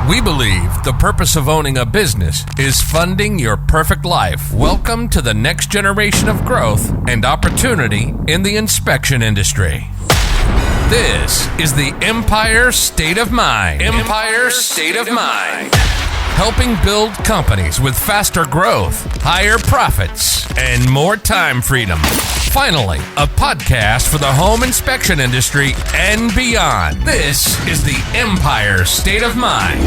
We believe the purpose of owning a business is funding your perfect life. Welcome to the next generation of growth and opportunity in the inspection industry. This is the Empire State of Mind. Empire State of Mind. Helping build companies with faster growth, higher profits, and more time freedom. Finally, a podcast for the home inspection industry and beyond. This is the Empire State of Mind.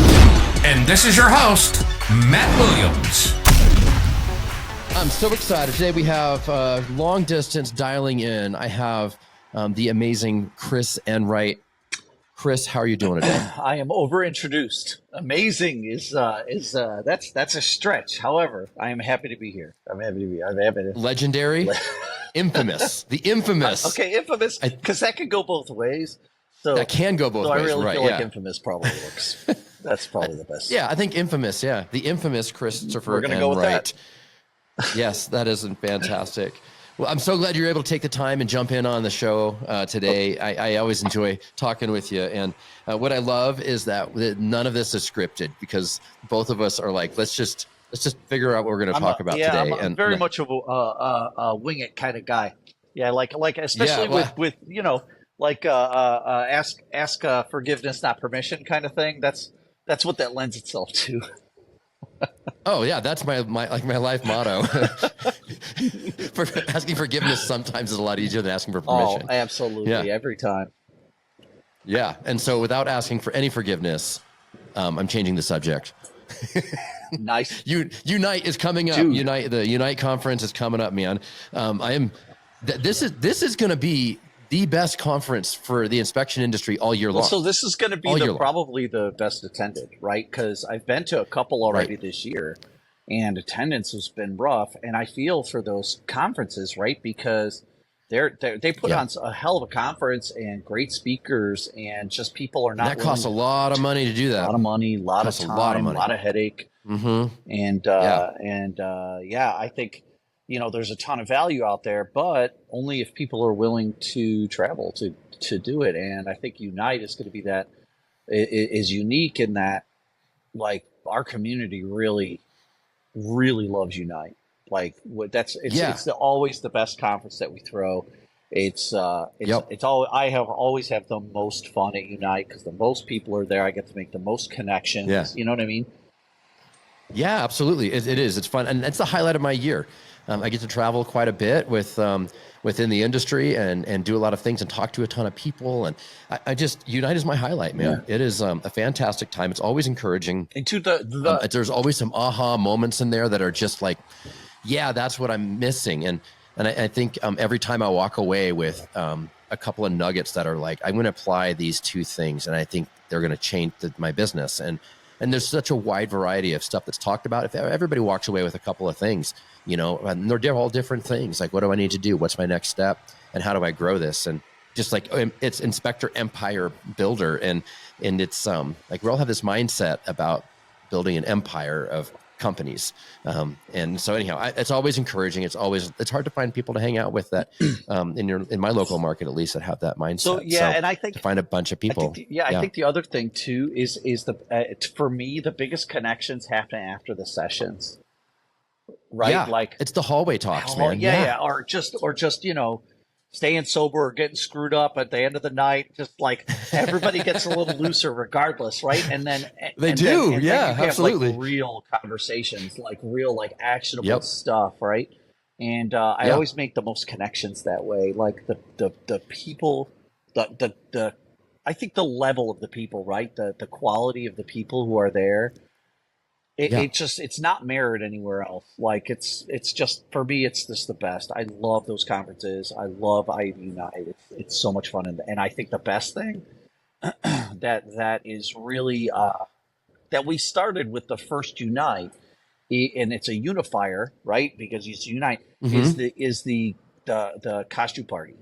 And this is your host, Matt Williams. I'm so excited. Today we have long distance dialing in. I have the amazing Chris Enright. Chris, how are you doing today? I am over-introduced. Amazing is that's a stretch. However, I am happy to be here. I'm happy to. Legendary, infamous, the infamous. Okay, infamous, because that could go both ways. So that can go both ways. I really right, feel like infamous probably works. That's probably the best. Yeah, I think infamous. Yeah, the infamous Christopher Enright. We're gonna go with that. Yes, that is fantastic. Well, I'm so glad you're able to take the time and jump in on the show today. I always enjoy talking with you. And what I love is that none of this is scripted, because both of us are like, let's just figure out what we're going to talk about today. I'm very much of a wing it kind of guy. Yeah, like especially with you know, like ask forgiveness, not permission kind of thing. That's what that lends itself to. Oh yeah, that's my life motto. For asking forgiveness sometimes is a lot easier than asking for permission. Oh, absolutely, yeah. Every time. Yeah, and so without asking for any forgiveness, I'm changing the subject. Nice. Unite is coming up. Dude. The Unite conference is coming up, man. This is going to be the best conference for the inspection industry all year long. So this is going to be probably the best attended, right? Because I've been to a couple already this year, and attendance has been rough. And I feel for those conferences, right? Because they put on a hell of a conference and great speakers, and just people are not. That costs a lot of money to do that. A lot of money, a lot of time, a lot of headache. Mm-hmm. And I think, you know, there's a ton of value out there, but only if people are willing to travel to do it. And I think Unite is going to be that is unique in that, like, our community really, really loves Unite. Like, it's always the best conference that we throw. It's all. I always have the most fun at Unite because the most people are there. I get to make the most connections. Yeah. You know what I mean? Yeah, absolutely. It is. It's fun, and it's the highlight of my year. I get to travel quite a bit within the industry and do a lot of things and talk to a ton of people. And I just, Unite is my highlight, man. Yeah. It is a fantastic time. It's always encouraging. And to there's always some aha moments in there that are just like, yeah, that's what I'm missing. And I think every time I walk away with a couple of nuggets that are like, I'm going to apply these two things, and I think they're going to change my business. And there's such a wide variety of stuff that's talked about. If everybody walks away with a couple of things, you know, and they're all different things. Like, what do I need to do? What's my next step? And how do I grow this? And just like it's Inspector Empire Builder. And it's like we all have this mindset about building an empire of companies. And so anyhow, it's always encouraging. It's hard to find people to hang out with that in my local market, at least, that have that mindset. So and I think to find a bunch of people. I think the other thing too is for me, the biggest connections happen after the sessions, right? Yeah, like it's the hallway talks, man. Yeah, or just you know, staying sober or getting screwed up at the end of the night. Just like everybody gets a little looser regardless, right? And then absolutely. Have, like, real conversations, like real, like, actionable stuff, right? And I always make the most connections that way. Like the people, I think the level of the people, right? The quality of the people who are there. It's not mirrored anywhere else. Like it's just, for me, it's just the best. I love those conferences. I love Unite. It's so much fun. And I think the best thing that is really that we started with the first Unite, and it's a unifier, right? Because it's Unite is the costume party.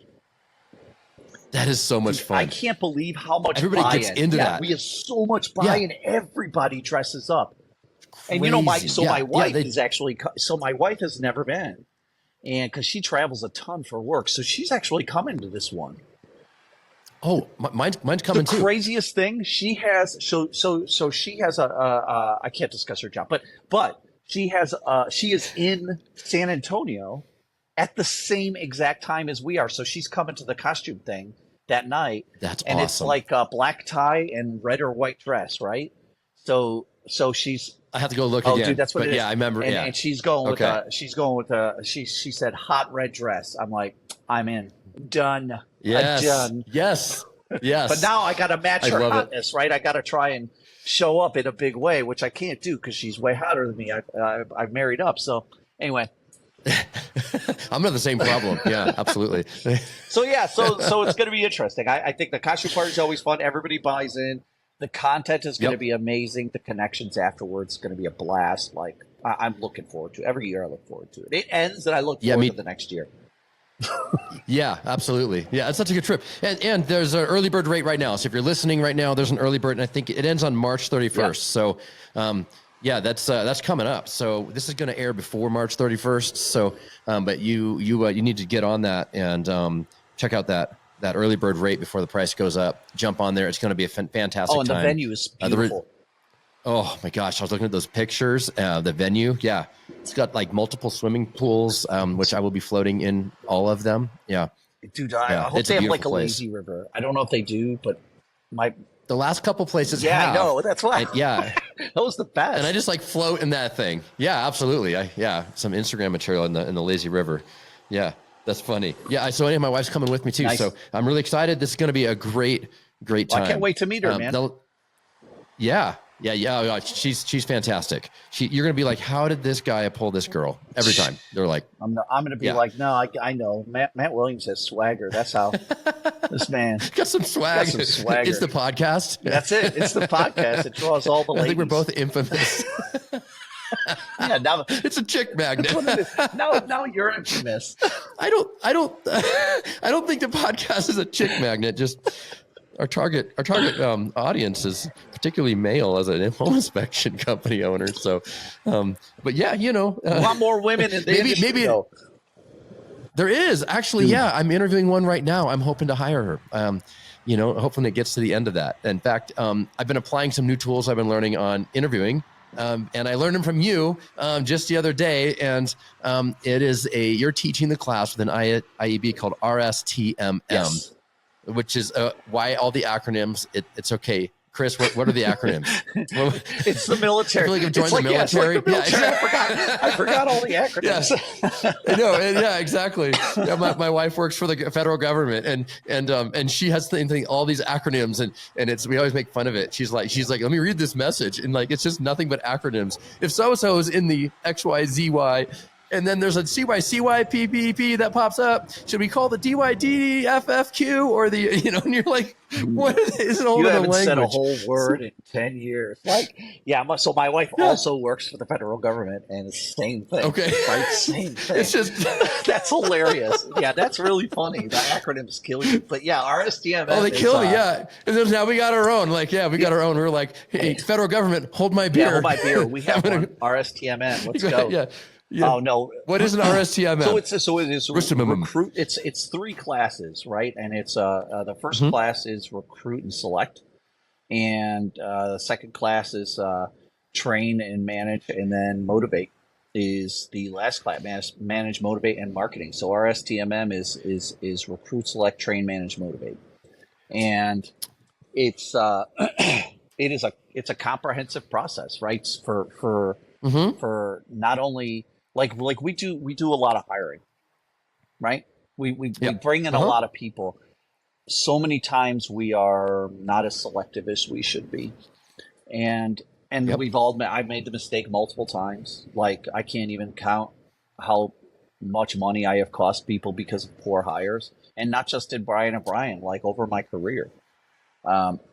That is so much fun. I can't believe how much everybody gets into that. We have so much buy-in. Everybody dresses up. And you know, my wife is actually, my wife has never been, and because she travels a ton for work, so she's actually coming to this one. Oh, mine's coming The too. craziest thing, she has so she has a I can't discuss her job, but she has she is in San Antonio at the same exact time as we are. So she's coming to the costume thing that night, That's and it's awesome. like a black tie and red or white dress, right? So she's I have to go look oh, again. dude, that's what But it is. yeah, I remember. And Yeah. and she's going with Okay. she said hot red dress. I'm like, I'm in, done, I'm Yes. done. Yes. But Yes. now I got to match I her love it. hotness, right? I got to try and show up in a big way, which I can't do because she's way hotter than me. I've married up. So anyway, I'm not the same problem. Yeah, absolutely. so yeah, so it's going to be interesting. I think the costume party is always fun. Everybody buys in. The content is going to Yep. be amazing. The connections afterwards is going to be a blast. Like I'm looking forward to it. Every year I look forward to it. It ends and I look forward to the next year. Yeah, absolutely. Yeah, it's such a good trip. And there's an early bird rate right now. So if you're listening right now, there's an early bird, and I think it ends on March 31st. Yeah. So, yeah, that's coming up. So this is going to air before March 31st. So, but you need to get on that and check out that early bird rate before the price goes up. Jump on there. It's going to be a fantastic Oh, and time. the venue is beautiful. Oh my gosh, I was looking at those pictures. The venue, yeah, it's got like multiple swimming pools, which I will be floating in all of them. Yeah, Dude, yeah, I hope it's they a have like a beautiful place. lazy river. I don't know if they do, but The last couple places, yeah, have. I know. That's why. Yeah, That was the best. and I just like float in that thing. Yeah, absolutely. Some Instagram material in the lazy river. Yeah, that's funny. Yeah, so anyway, my wife's coming with me too, Nice. so I'm really excited. This is going to be a great time. I can't wait to meet her, man. Yeah. She's fantastic. You're gonna be like, how did this guy pull this girl every time? They're like, I'm going to be Yeah. like, no, I know. Matt Williams has swagger. That's how this man. got some swag. Got some swagger. It's the podcast. That's it. It's the podcast. It draws all the ladies. I think we're both infamous. Yeah, now It's a chick magnet. now you're infamous. I don't think the podcast is a chick magnet. Just our target audience is particularly male as a home inspection company owner. So, but yeah, A lot more women in the industry, maybe though. there is actually. Yeah, I'm interviewing one right now. I'm hoping to hire her. Hoping it gets to the end of that. In fact, I've been applying some new tools I've been learning on interviewing. And I learned them from you just the other day. And it is you're teaching the class with an IEB called RSTMM, Yes. which is why all the acronyms. It's okay. Chris, what are the acronyms? It's the military. I feel like I've joined It's like, the yeah, it's like military. the military. Yeah. I forgot all the acronyms. I know, yeah, exactly. Yeah, my wife works for the federal government, and she has all these acronyms, and we always make fun of it. She's like, let me read this message, and like it's just nothing but acronyms. If so and so is in the XYZY. And then there's a CYCYPPP that pops up. Should we call the DYDFFQ or the, and you're like, what is it all You in the haven't language? said a whole word in 10 years. So my wife also works for the federal government, and it's the same thing. Okay. Right? Same thing. It's just, That's hilarious. Yeah, that's really funny. The acronyms kill you. But yeah, RSTMM. oh, they kill me, yeah. And then now we got our own. Like, yeah, we got our own. We're like, hey, federal government, hold my beer. Yeah, hold my beer. We have one. RSTMM. Let's go. Yeah. Oh no! What is an RSTMM? So it is recruit. It's 3 classes, right? And it's the first class is recruit and select, and the second class is train and manage, and then motivate is the last class. Manage, motivate, and marketing. So RSTMM is recruit, select, train, manage, motivate, and it's it's a comprehensive process, right? For not only like we do a lot of hiring, right? We bring in a lot of people. So many times we are not as selective as we should be, and I've made the mistake multiple times. Like I can't even count how much money I have cost people because of poor hires, and not just in Brian and Brian, like over my career.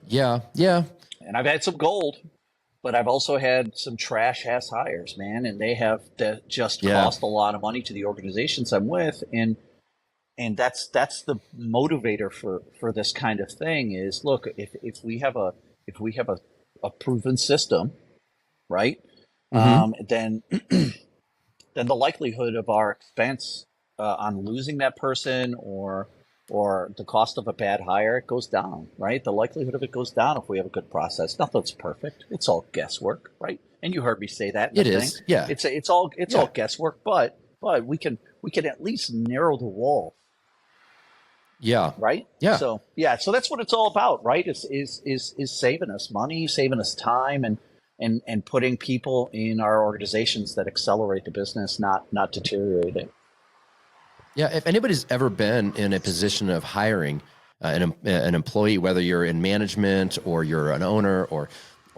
Yeah. And I've had some gold, but I've also had some trash ass hires, man, and they have just cost a lot of money to the organizations I'm with, and that's the motivator for this kind of thing is, look, if we have a proven system, right, then the likelihood of our expense on losing that person or or the cost of a bad hire, it goes down, right? The likelihood of it goes down if we have a good process. Nothing's perfect. It's all guesswork, right? And you heard me say that in the It thing. is, yeah. It's all guesswork, but we can at least narrow the wall. Yeah. Right. Yeah. So so that's what it's all about, right? Is saving us money, saving us time, and putting people in our organizations that accelerate the business, not deteriorate it. Yeah, if anybody's ever been in a position of hiring an employee, whether you're in management or you're an owner or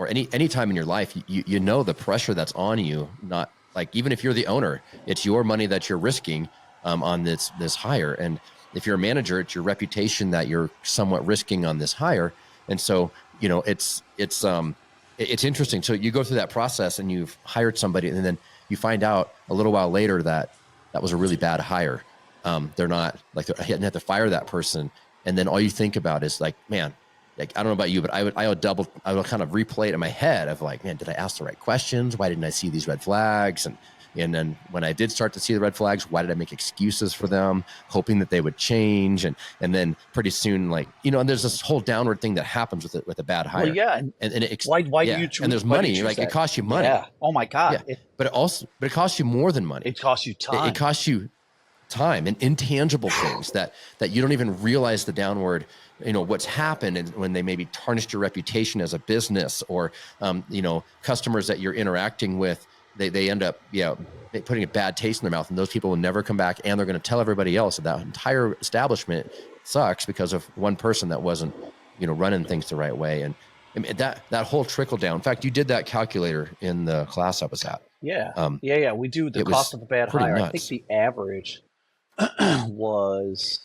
any time in your life, you know the pressure that's on you. Not like even if you're the owner, it's your money that you're risking on this hire, and if you're a manager, it's your reputation that you're somewhat risking on this hire. And so it's interesting. So you go through that process and you've hired somebody, and then you find out a little while later that was a really bad hire. They're not like I hadn't had to fire that person, and then all you think about is like, man, like I don't know about you, but I would kind of replay it in my head of like, man, did I ask the right questions? Why didn't I see these red flags? And then when I did start to see the red flags, why did I make excuses for them, hoping that they would change? And then pretty soon, like and there's this whole downward thing that happens with a bad hire. Well, yeah, why do you choose? And there's money, like it costs you money. Yeah. Oh my God. Yeah. But it costs you more than money. It costs you time. It costs you time and intangible things that you don't even realize the downward, what's happened and when they maybe tarnished your reputation as a business, or customers that you're interacting with, they end up putting a bad taste in their mouth, and those people will never come back, and they're going to tell everybody else that entire establishment sucks because of one person that wasn't running things the right way. And I mean, that whole trickle down. In fact, you did that calculator in the class I was at. Yeah. We do the cost of a bad hire. Nuts. I think the average was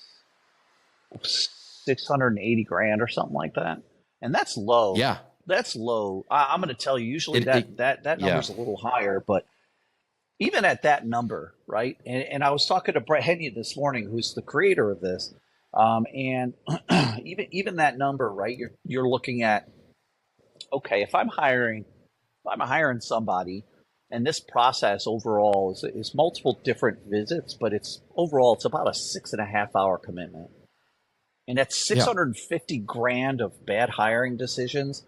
$680,000 or something like that, and that's low. Yeah, that's low. I'm going to tell you. Usually that number's a little higher, but even at that number, right? And I was talking to Brett Henny this morning, who's the creator of this, and even that number, right? You're looking at, okay, if I'm hiring somebody. And this process overall is multiple different visits, but it's about a 6.5 hour commitment. And at $650,000 of bad hiring decisions,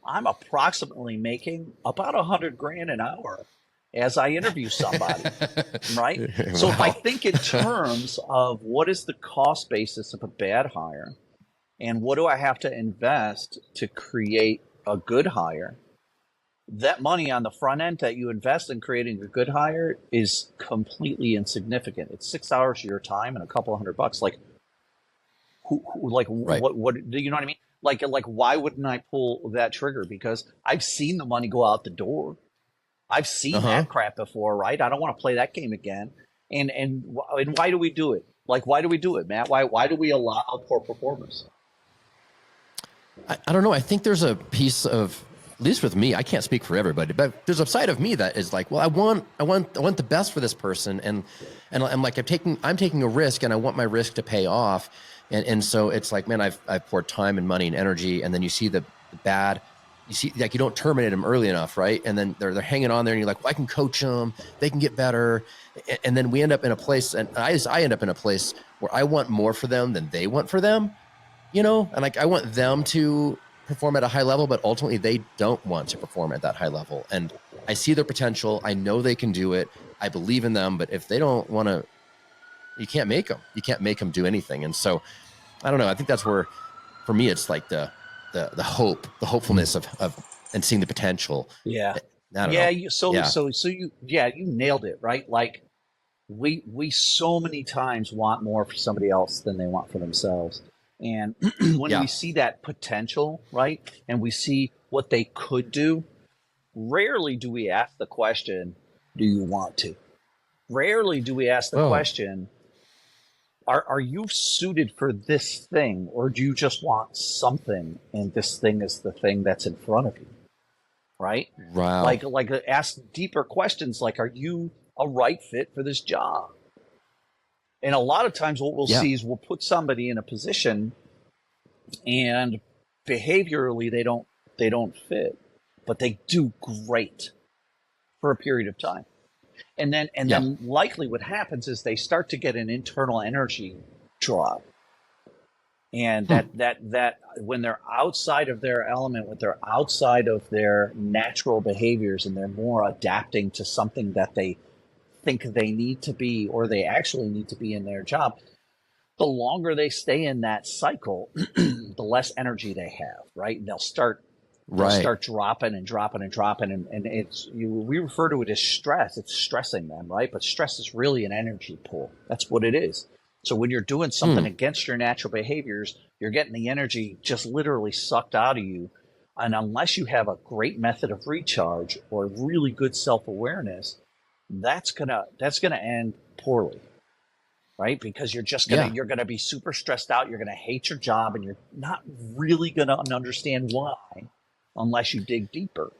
I'm approximately making about $100,000 an hour as I interview somebody, right? Wow. So if I think in terms of what is the cost basis of a bad hire, and what do I have to invest to create a good hire, that money on the front end that you invest in creating a good hire is completely insignificant. It's 6 hours of your time and a couple $100. Like, Right. what do you know what I mean? Like, why wouldn't I pull that trigger? Because I've seen the money go out the door. I've seen that crap before, right? I don't want to play that game again. And why do we do it? Like, why do we do it, Matt? Why do we allow poor performance? I don't know. I think there's a piece of, at least with me, I can't speak for everybody, but there's a side of me that is like, well, I want the best for this person, and I'm like, I'm taking a risk, and I want my risk to pay off, and so it's like, man, I've poured time and money and energy, and then you see the bad, you see, like, you don't terminate them early enough, right? And then they're hanging on there, and you're like, well, I can coach them, they can get better, and then we end up in a place, and I end up in a place where I want more for them than they want for them, and like I want them to perform at a high level, but ultimately they don't want to perform at that high level. And I see their potential. I know they can do it. I believe in them, but if they don't want to, you can't make them. You can't make them do anything. And so, I don't know. I think that's where, for me, it's like the hopefulness of and seeing the potential. Yeah. I don't know. You nailed it, right? Like we so many times want more for somebody else than they want for themselves. And when we see that potential, right, and we see what they could do, rarely do we ask the question, do you want to? Rarely do we ask the question, are you suited for this thing, or do you just want something, and this thing is the thing that's in front of you, right? Wow. Like ask deeper questions, like, are you a right fit for this job? And a lot of times what we'll see is we'll put somebody in a position and behaviorally they don't fit, but they do great for a period of time. And then likely what happens is they start to get an internal energy drop. And that when they're outside of their element, when they're outside of their natural behaviors, and they're more adapting to something that they think they need to be, or they actually need to be in their job, the longer they stay in that cycle, the less energy they have, right? And they'll start dropping and dropping and dropping, and we refer to it as stress. It's stressing them, right? But stress is really an energy pool. That's what it is. So when you're doing something against your natural behaviors, you're getting the energy just literally sucked out of you. And unless you have a great method of recharge or really good self-awareness, that's gonna end poorly, right? Because you're just you're gonna be super stressed out. You're gonna hate your job, and you're not really gonna understand why unless you dig deeper.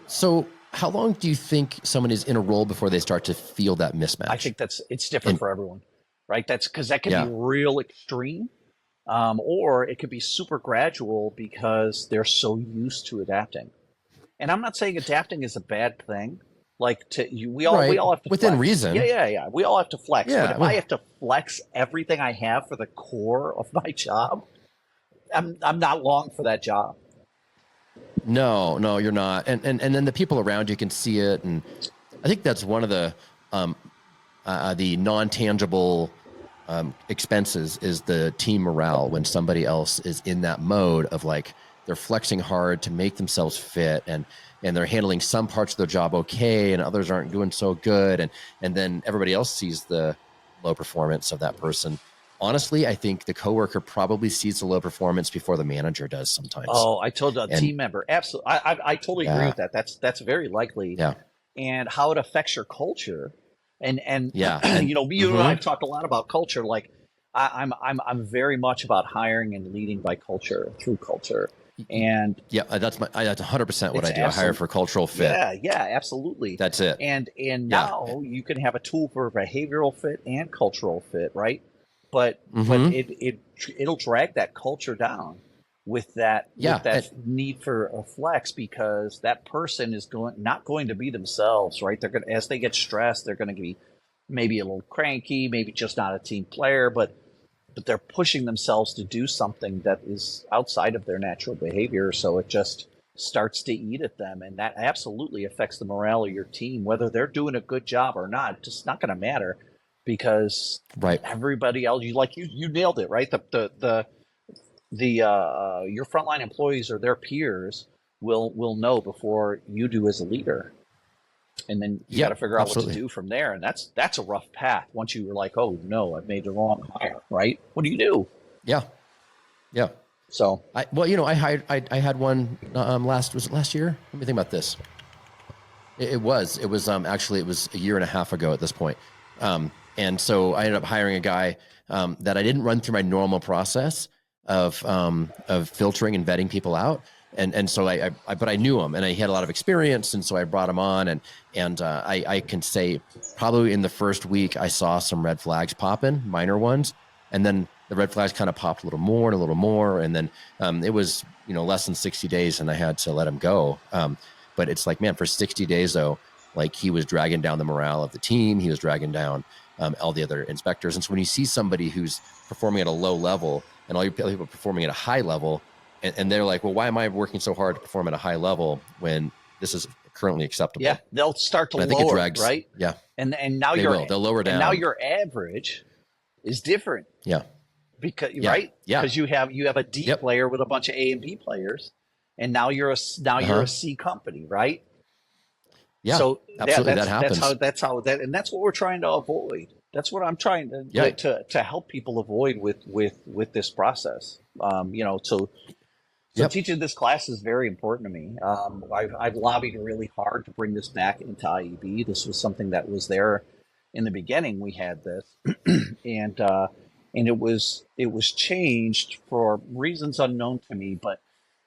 So how long do you think someone is in a role before they start to feel that mismatch? I think it's different for everyone, right? That's because that can be real extreme, or it could be super gradual because they're so used to adapting. And I'm not saying adapting is a bad thing. Like we all have to within flex. reason. Yeah. We all have to flex. Yeah, but if I have to flex everything I have for the core of my job, I'm not long for that job. No, you're not. And then the people around you can see it. And I think that's one of the non-tangible expenses is the team morale, when somebody else is in that mode of like, they're flexing hard to make themselves fit, and they're handling some parts of their job okay, and others aren't doing so good. And then everybody else sees the low performance of that person. Honestly, I think the coworker probably sees the low performance before the manager does sometimes. Oh, I told a team member. Absolutely. I totally agree with that. That's very likely. Yeah. And how it affects your culture. And you and I've talked a lot about culture. Like I'm very much about hiring and leading by culture, through culture. And that's 100% what I do. I hire for cultural fit. Yeah, absolutely. That's it. And now you can have a tool for behavioral fit and cultural fit, right? But it'll drag that culture down with that need for a flex, because that person is not going to be themselves, right? They're going, as they get stressed, they're going to be maybe a little cranky, maybe just not a team player, but they're pushing themselves to do something that is outside of their natural behavior. So it just starts to eat at them, and that absolutely affects the morale of your team, whether they're doing a good job or not. It's just not going to matter. Because everybody else, you nailed it, right? The your frontline employees or their peers will know before you do as a leader, and then you got to figure out what to do from there. And that's a rough path. Once you were like, oh no, I've made the wrong hire, right? What do you do? Yeah. So I had one was it last year? Let me think about this. It was actually a year and a half ago at this point. And so I ended up hiring a guy that I didn't run through my normal process of filtering and vetting people out. And so but I knew him, and he had a lot of experience. And so I brought him on, and I can say probably in the first week, I saw some red flags popping, minor ones. And then the red flags kind of popped a little more and a little more. And then it was, less than 60 days, and I had to let him go. But it's like, man, for 60 days though, like he was dragging down the morale of the team. He was dragging down all the other inspectors. And so when you see somebody who's performing at a low level and all your people performing at a high level, and they're like, well, why am I working so hard to perform at a high level when this is currently acceptable? Yeah, they'll start to lower, I think it drags, right? Yeah. And now they'll lower down. And now your average is different. Yeah. Because right? Yeah. Because you have a D player with a bunch of A and B players, and now you're a C company, right? Yeah, so absolutely, that happens. That's how and that's what we're trying to avoid. That's what I'm trying to help people avoid with this process. So teaching this class is very important to me. I've lobbied really hard to bring this back into IEB. This was something that was there in the beginning. We had this, and it was changed for reasons unknown to me, but.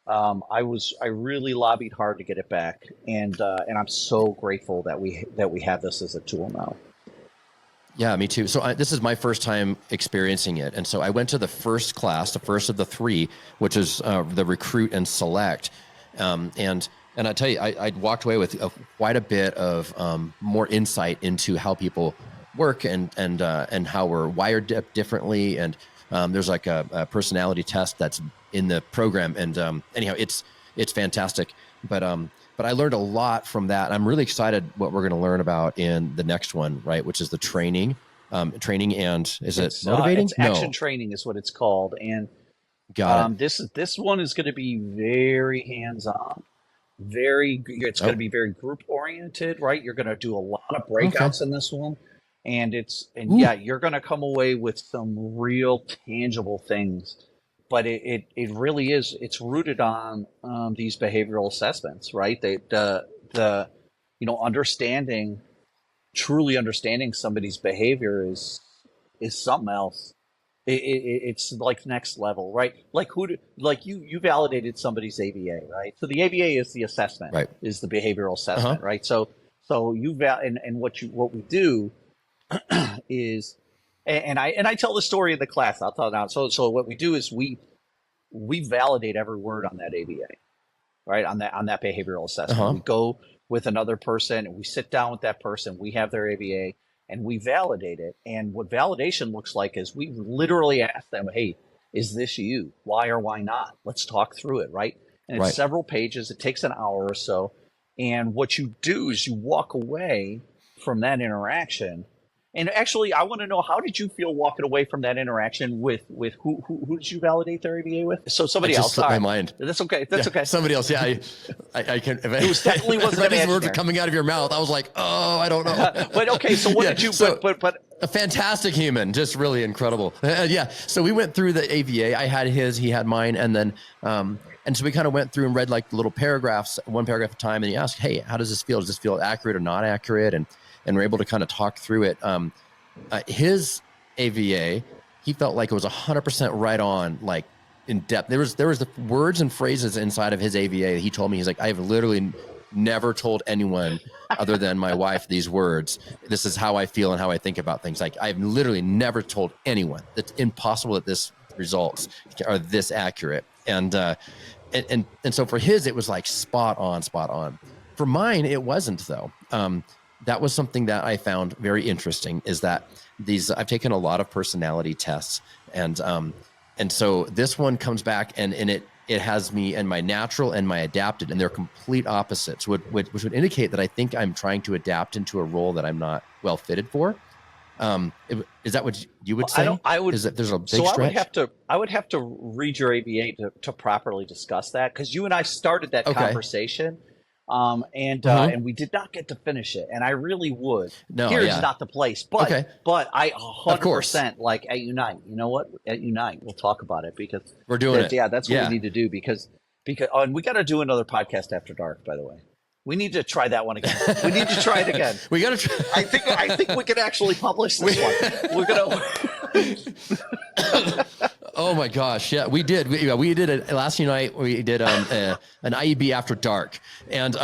I really lobbied hard to get it back, and I'm so grateful that we have this as a tool now. Yeah, me too. So this is my first time experiencing it, and so I went to the first class, the first of the three, which is the recruit and select, and I tell you, I walked away with quite a bit of more insight into how people work and how we're wired differently, and There's like a personality test that's in the program. And anyhow, it's fantastic. But I learned a lot from that. I'm really excited what we're going to learn about in the next one, right? Which is the training and it's motivating? It's action training is what it's called. And got it. This one is going to be very hands-on. It's going to be very group oriented, right? You're going to do a lot of breakouts in this one, and you're going to come away with some real tangible things. But it really is. It's rooted on these behavioral assessments, right? Truly understanding somebody's behavior is something else. It's like next level, right? Like you validated somebody's ABA, right? So the ABA is the assessment, right? Is the behavioral assessment, right? So you and what we do is, and I tell the story in the class. I'll tell it now. So what we do is we validate every word on that ABA, right? On that behavioral assessment, we go with another person and we sit down with that person. We have their ABA. And we validate it. And what validation looks like is we literally ask them, hey, is this you? Why or why not? Let's talk through it, right? And it's several pages. It takes an hour or so. And what you do is you walk away from that interaction. And actually, I want to know, how did you feel walking away from that interaction with who did you validate their ABA with? So somebody else. Slipped my mind. That's okay. That's okay. Somebody else. Yeah, I can. If it was definitely wasn't. These words are coming out of your mouth. I was like, oh, I don't know. But okay, so what did you? So, but a fantastic human, just really incredible. So we went through the ABA. I had his, he had mine, and then and so we kind of went through and read like little paragraphs, one paragraph at a time, and he asked, hey, how does this feel? Does this feel accurate or not accurate? And we're able to kind of talk through it. His AVA, he felt like it was 100% right on, like in depth. There was the words and phrases inside of his AVA. He told me, he's like, I have literally never told anyone other than my wife these words. This is how I feel and how I think about things. Like, I've literally never told anyone. It's impossible that this results are this accurate. And so for his, it was like spot on. For mine, it wasn't though. That was something that I found very interesting, is that I've taken a lot of personality tests, and so this one comes back and it has me and my natural and my adapted, and they're complete opposites, which would indicate that I think I'm trying to adapt into a role that I'm not well fitted for. Is that what you would say? Is that there's a big stretch? I would have to read your ABA to properly discuss that, because you and I started that conversation. And we did not get to finish it, and I really would. Here's not the place, but I 100% like at Unite. You know what? At Unite, we'll talk about it, because we're doing it. Yeah, that's what we need to do, because and we got to do another podcast after dark. By the way, we need to try that one again. We need to try it again. We got to try. I think we can actually publish this one. We're gonna. Oh my gosh! Yeah, we did. We did it last Unite. We did an IEB after dark, and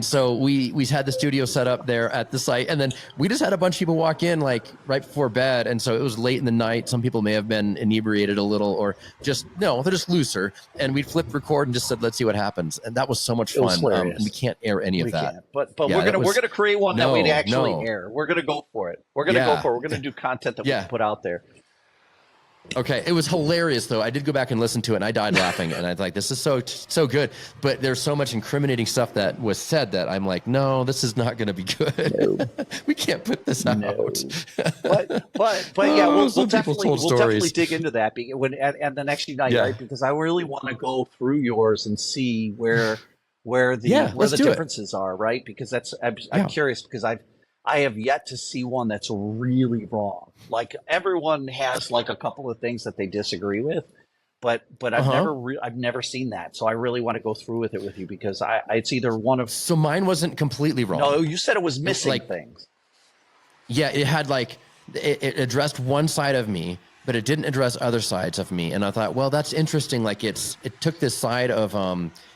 so we had the studio set up there at the site, and then we just had a bunch of people walk in like right before bed, and so it was late in the night. Some people may have been inebriated a little, or they're just looser, and we flipped record and just said, let's see what happens, and that was so much fun. And we can't air any of that. But we're gonna create one that we'd actually air. We're gonna go for it. We're gonna do content that we can put out there. Okay, it was hilarious though. I did go back and listen to it, and I died laughing. And I was like, "This is so good." But there's so much incriminating stuff that was said that I'm like, "No, this is not going to be good. No. We can't put this out." But yeah, we'll definitely dig into that at the next Unite, right? Because I really want to go through yours and see where the differences are, right? Because I'm curious, because I have yet to see one that's really wrong. Like, everyone has like a couple of things that they disagree with, but I've never seen that. So I really want to go through with it with you, because it's either one of. So mine wasn't completely wrong. No, you said it was missing things. Yeah, it had it addressed one side of me, but it didn't address other sides of me. And I thought, well, that's interesting. Like, it took this side of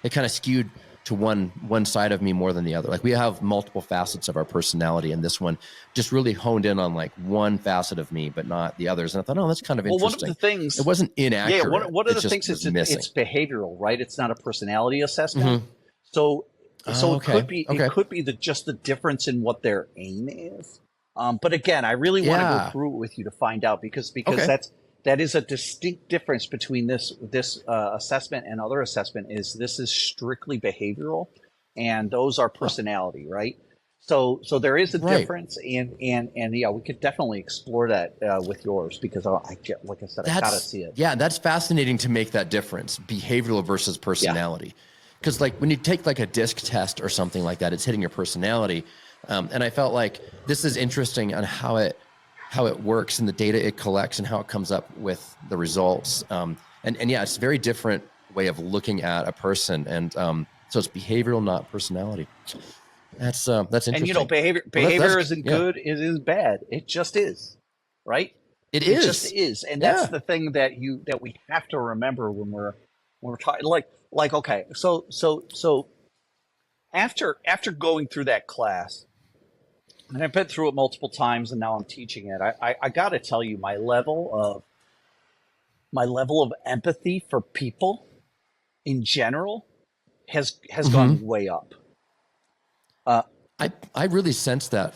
it kind of skewed to one side of me more than the other. Like, we have multiple facets of our personality, and this one just really honed in on like one facet of me, but not the others. And I thought, oh, that's kind of interesting. One of the things, it wasn't inaccurate. Yeah, one of the things is it's behavioral, right? It's not a personality assessment. Mm-hmm. So it could be just the difference in what their aim is. But again, I really want to go through it with you to find out, because that is a distinct difference between this assessment and other assessment. Is this is strictly behavioral, and those are personality, right? So there is a difference, and yeah, we could definitely explore that with yours, because like I said, I gotta see it. Yeah, that's fascinating to make that difference, behavioral versus personality. Because like when you take like a DISC test or something like that, it's hitting your personality. And I felt like this is interesting on how it works and the data it collects and how it comes up with the results. And yeah, it's a very different way of looking at a person. And so it's behavioral, not personality. That's interesting. And you know, behavior isn't good, it is bad. It just is, right? It just is. And that's the thing that we have to remember when we're talking, like, okay, so after going through that class, and I've been through it multiple times, and now I'm teaching it, I got to tell you, my level of empathy for people in general has gone way up. I really sensed that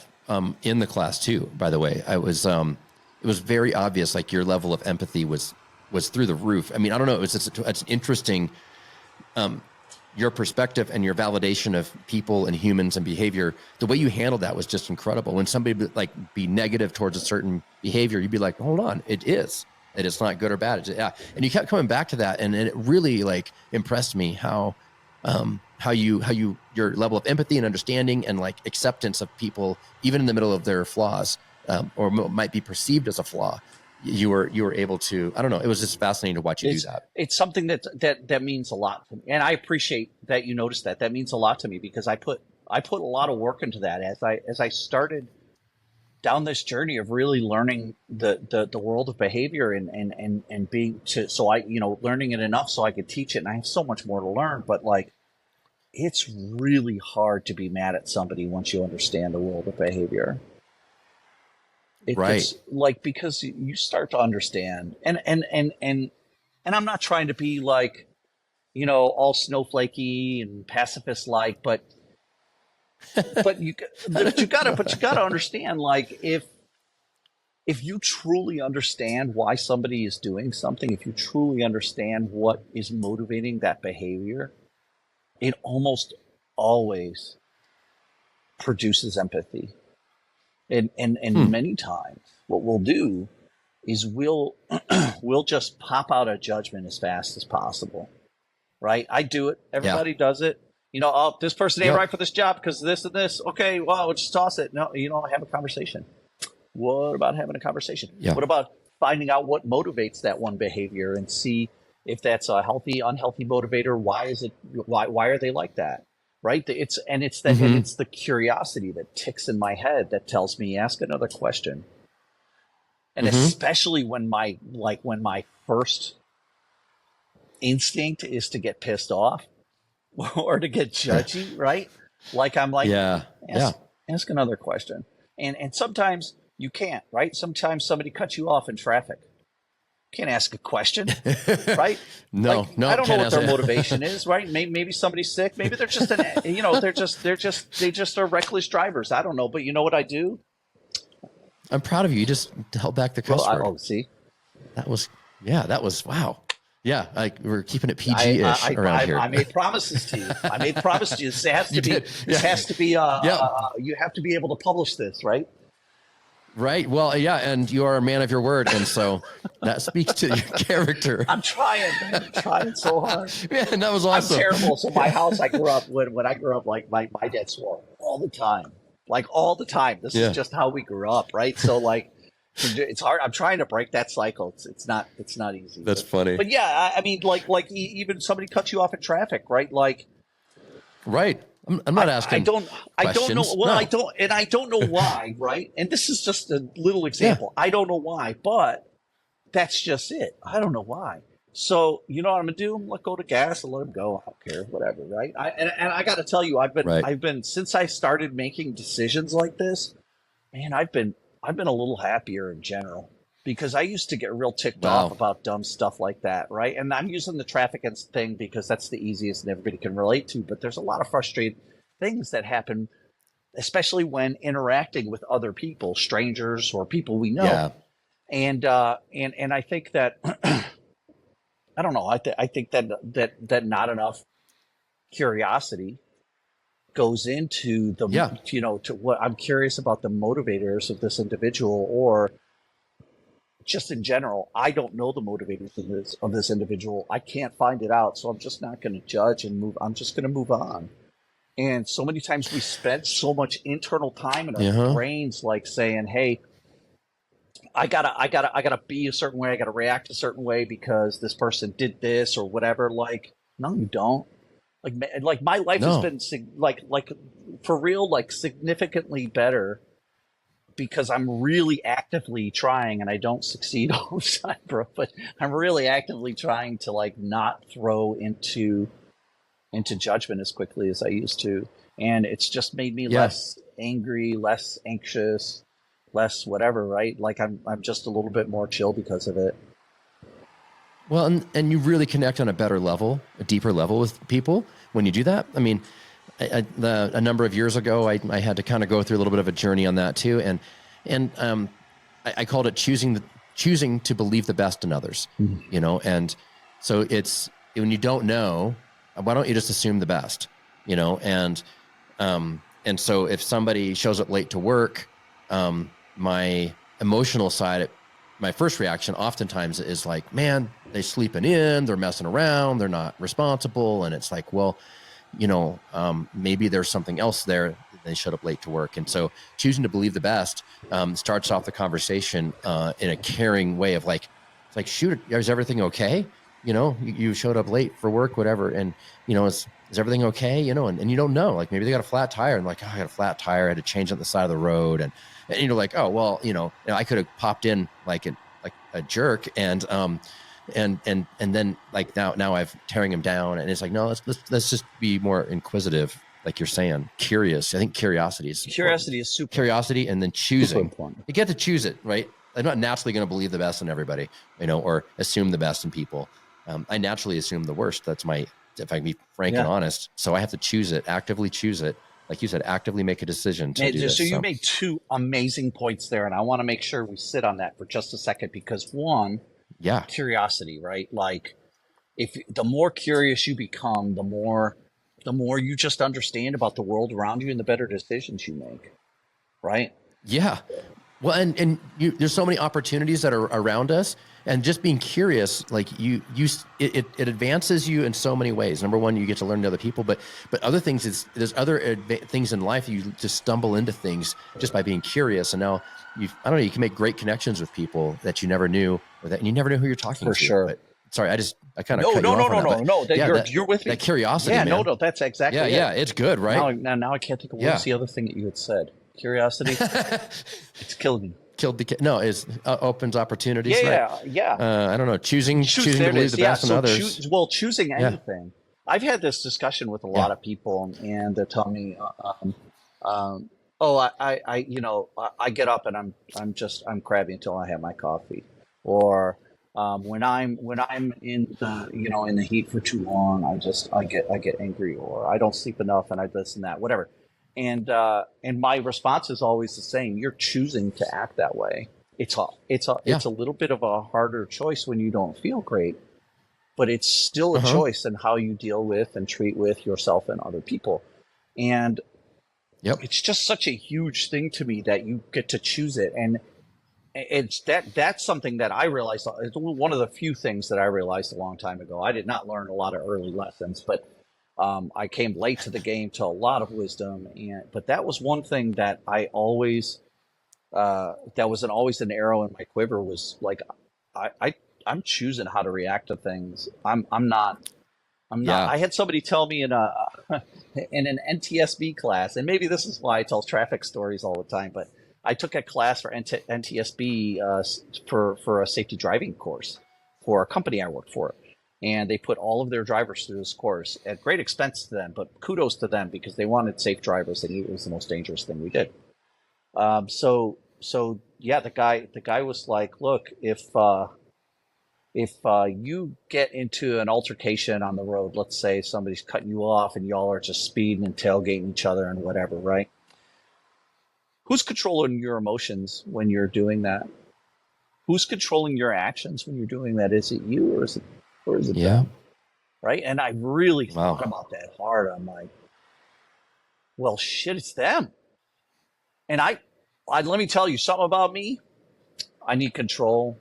in the class too. By the way, it was very obvious. Like your level of empathy was through the roof. I mean, I don't know. It's interesting. Your perspective and your validation of people and humans and behavior, the way you handled that was just incredible. When somebody would like be negative towards a certain behavior, you'd be like, hold on, it is. It is not good or bad. And you kept coming back to that, and it really like impressed me how your level of empathy and understanding and like acceptance of people, even in the middle of their flaws, or might be perceived as a flaw, you were able to, I don't know, it was just fascinating to watch you do that. It's something that means a lot to me. And I appreciate that you noticed that. That means a lot to me, because I put a lot of work into that as I started down this journey of really learning the world of behavior and being so I, learning it enough so I could teach it. And I have so much more to learn, but like, it's really hard to be mad at somebody once you understand the world of behavior. It's like, because you start to understand, and I'm not trying to be like, all snowflakey and pacifist like, but you gotta understand, like, if you truly understand why somebody is doing something, if you truly understand what is motivating that behavior, it almost always produces empathy. And many times what we'll do is we'll just pop out a judgment as fast as possible. Right? I do it. Everybody does it. Oh, this person ain't right for this job because this and this. Okay, well, we'll just toss it. No, have a conversation. What about having a conversation? Yeah. What about finding out what motivates that one behavior and see if that's a healthy, unhealthy motivator? Why is it? Why are they like that? Right? It's the curiosity that ticks in my head that tells me, ask another question. And especially when my first instinct is to get pissed off or to get judgy, right? Like I'm like, ask another question. And sometimes you can't, right? Sometimes somebody cuts you off in traffic. Can't ask a question, right? No. I don't know what their motivation is, right? Maybe somebody's sick. Maybe they're just they just are reckless drivers. I don't know, but you know what I do? I'm proud of you. You just held back the cuss word. See, that was wow. Yeah, we're keeping it PG-ish around here. I made promises to you. This has to be. This has to be. You have to be able to publish this, right? Right. Well, yeah, and you are a man of your word, and so that speaks to your character. I'm trying so hard. Man, that was awesome. I'm terrible. So my house, I grew up when I grew up, like my dad swore all the time, like all the time. This is just how we grew up, right? So like, it's hard. I'm trying to break that cycle. It's not easy. That's funny. But yeah, I mean, like even somebody cuts you off in traffic, right? Like, right. I'm not asking. I don't know. Well, no. I don't know why, right? And this is just a little example. I don't know why, but that's just it. I don't know why. So you know what I'm gonna do? I'm gonna let go to gas and let him go. I don't care, whatever, right? And I got to tell you, I've been since I started making decisions like this, man. I've been a little happier in general, because I used to get real ticked off about dumb stuff like that, right? And I'm using the traffic thing because that's the easiest and everybody can relate to, but there's a lot of frustrating things that happen, especially when interacting with other people, strangers or people we know. And I think that I don't know. I think that not enough curiosity goes into the, Yeah. to what I'm curious about the motivators of this individual, or just in general. I don't know the motivators of this individual. I can't find it out, so I'm just not going to judge and move. I'm just going to move on. And so many times we spend so much internal time in our brains, like saying, "Hey, I gotta be a certain way. I gotta react a certain way because this person did this or whatever." Like, no, you don't. Like my life has No. been like for real, like significantly better because I'm really actively trying, and I don't succeed all the time, bro. But I'm really actively trying to like not throw into judgment as quickly as I used to, and it's just made me less angry, less anxious, less whatever, right? Like I'm just a little bit more chill because of it. Well, and you really connect on a better level, a deeper level with people when you do that. I mean, a number of years ago, I had to kind of go through a little bit of a journey on that too, and I called it choosing to believe the best in others, you know. And so it's when you don't know, why don't you just assume the best, you know? And so if somebody shows up late to work, my emotional side, my first reaction oftentimes is like, man, they sleeping in, they're messing around, they're not responsible. And it's like, well, you know, maybe there's something else there. They showed up late to work. And so choosing to believe the best starts off the conversation in a caring way of like, it's like, shoot, is everything okay? You know, you showed up late for work, whatever. And, you know, is everything okay? You know, and you don't know, like maybe they got a flat tire and like, oh, I got a flat tire. I had to change it on the side of the road. And you're like, oh, well, you know, I could have popped in like a jerk and then like now I've tearing him down. And it's like, no, let's just be more inquisitive. Like you're saying, curious. I think curiosity is super curiosity, and then choosing. important. You get to choose it, right? I'm not naturally going to believe the best in everybody, you know, or assume the best in people. I naturally assume the worst. That's if I can be frank and honest. So I have to choose it, actively choose it. Like you said, actively make a decision to do this. So you made two amazing points there, and I want to make sure we sit on that for just a second, because one, curiosity, right? Like if the more curious you become, the more you just understand about the world around you and the better decisions you make, right? Yeah. Well, and there's so many opportunities that are around us, and just being curious, like it advances you in so many ways. Number one, you get to learn to other people, but other things is there's other things in life. You just stumble into things just by being curious, and now I don't know, you can make great connections with people that you never knew, and you never know who you're talking to. For sure. But, sorry, I kind of cut you off on that. You're with me. That curiosity, yeah, man. No, that's exactly it. Yeah, it's good, right? Now I can't think of what's the other thing that you had said. Curiosity, it's killing me. Opens opportunities. Yeah, right? Yeah. I don't know. Choosing to believe the best in others. Choosing anything. I've had this discussion with a lot of people, and they're telling me, I get up and I'm crabby until I have my coffee, or when I'm in the heat for too long, I get angry, or I don't sleep enough, and I this and that, whatever. And my response is always the same. You're choosing to act that way. It's a little bit of a harder choice when you don't feel great, but it's still a choice in how you deal with and treat with yourself and other people. And it's just such a huge thing to me that you get to choose it. And it's that's something that I realized. It's one of the few things that I realized a long time ago. I did not learn a lot of early lessons, but I came late to the game to a lot of wisdom, but that was one thing that I always that was always an arrow in my quiver, was like I'm choosing how to react to things. I'm not. I had somebody tell me in an NTSB class, and maybe this is why I tell traffic stories all the time, but I took a class for NTSB for a safety driving course for a company I worked for. And they put all of their drivers through this course at great expense to them, but kudos to them because they wanted safe drivers. They knew it was the most dangerous thing we did. The guy was like, look, if you get into an altercation on the road, let's say somebody's cutting you off and y'all are just speeding and tailgating each other and whatever, right? Who's controlling your emotions when you're doing that? who's controlling your actions when you're doing that? Is it you or is it Yeah. them? Right. And I really Wow. thought about that hard. I'm like, well, shit, it's them. And I let me tell you something about me. I need control.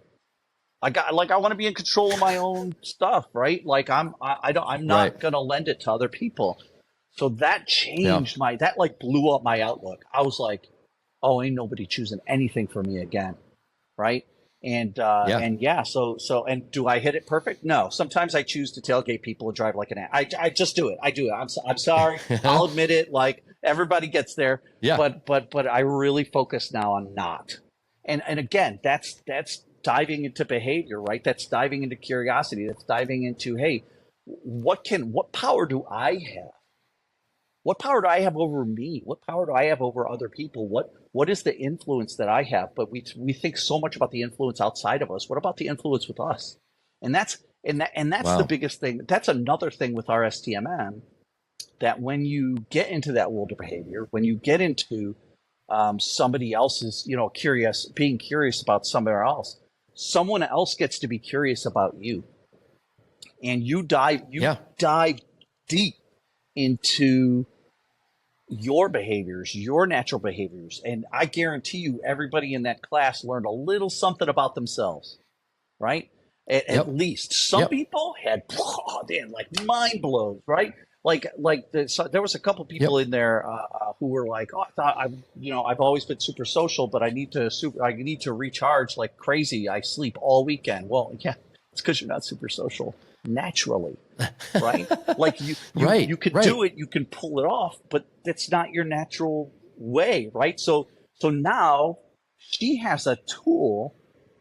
I want to be in control of my own stuff, right? Like I'm not going to lend it to other people. So that changed that like blew up my outlook. I was like, oh, ain't nobody choosing anything for me again. Right. And and do I hit it perfect? No. Sometimes I choose to tailgate people and drive like an ass. I just do it. I do it. I'm sorry. I'll admit it. Like everybody gets there. Yeah. But I really focus now on not. And again, that's diving into behavior, right? That's diving into curiosity. That's diving into, hey, what power do I have? What power do I have over me? What power do I have over other people? What is the influence that I have? But we think so much about the influence outside of us. What about the influence with us? And that's the biggest thing. That's another thing with our STMM, that when you get into that world of behavior, when you get into somebody else's, being curious about somewhere else, someone else gets to be curious about you, and you dive deep into your behaviors, your natural behaviors. And I guarantee you, everybody in that class learned a little something about themselves, right? At least some people had, like mind blows, right? There was a couple people in there who were like, oh, I've always been super social, but I need to recharge like crazy. I sleep all weekend. Well, yeah, it's because you're not super social naturally, right? Like you can do it, you can pull it off, but that's not your natural way, right? So now she has a tool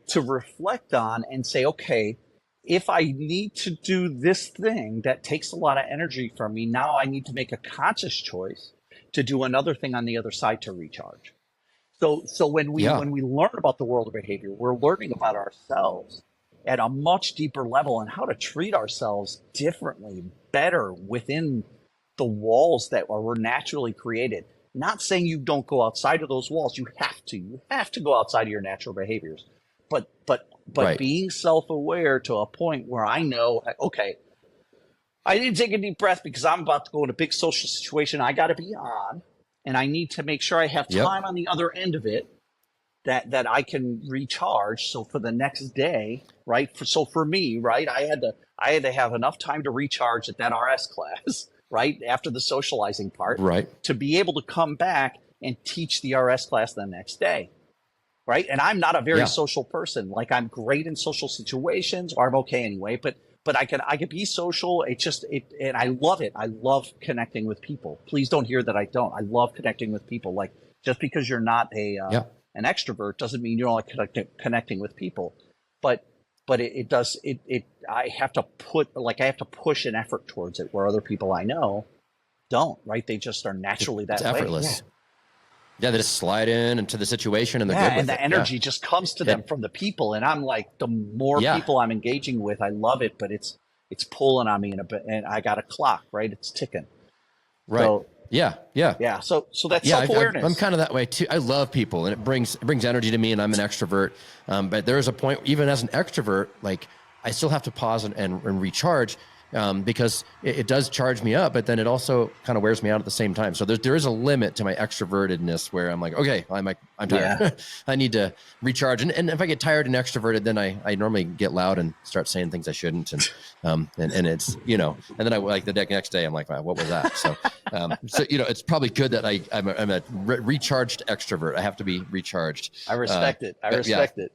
to reflect on and say, okay, if I need to do this thing that takes a lot of energy from me, now I need to make a conscious choice to do another thing on the other side to recharge. So when we learn about the world of behavior, we're learning about ourselves at a much deeper level and how to treat ourselves differently, better within the walls that were naturally created. Not saying you don't go outside of those walls. You have to go outside of your natural behaviors. But being self-aware to a point where I know, okay, I need to take a deep breath because I'm about to go in a big social situation I got to be on, and I need to make sure I have time on the other end of it that I can recharge. So for the next day, right? So for me, right, I had to have enough time to recharge at that RS class, right, after the socializing part, right, to be able to come back and teach the RS class the next day. Right. And I'm not a very social person. Like I'm great in social situations, or I'm okay anyway, but I can be social. And I love it. I love connecting with people. Please don't hear that I don't. I love connecting with people. Like just because you're not an extrovert doesn't mean you don't like connecting with people. But I have to push an effort towards it where other people I know don't, right? They just are naturally that way. It's effortless. Yeah, they just slide into the situation and they're good with and the energy just comes to them from the people. And I'm like, the more people I'm engaging with, I love it, but it's pulling on me in a bit, and I got a clock, right? It's ticking. Right. So, yeah. So that's self-awareness. I'm kind of that way too. I love people, and it brings energy to me, and I'm an extrovert. But there is a point, even as an extrovert, like I still have to pause and recharge. Because it does charge me up, but then it also kind of wears me out at the same time. So there is a limit to my extrovertedness where I'm like, okay, I'm tired. Yeah. I need to recharge. And if I get tired and extroverted, then I normally get loud and start saying things I shouldn't. And it's, and then I like the next day, I'm like, wow, what was that? So it's probably good that I'm a recharged extrovert. I have to be recharged. I respect it. I respect it.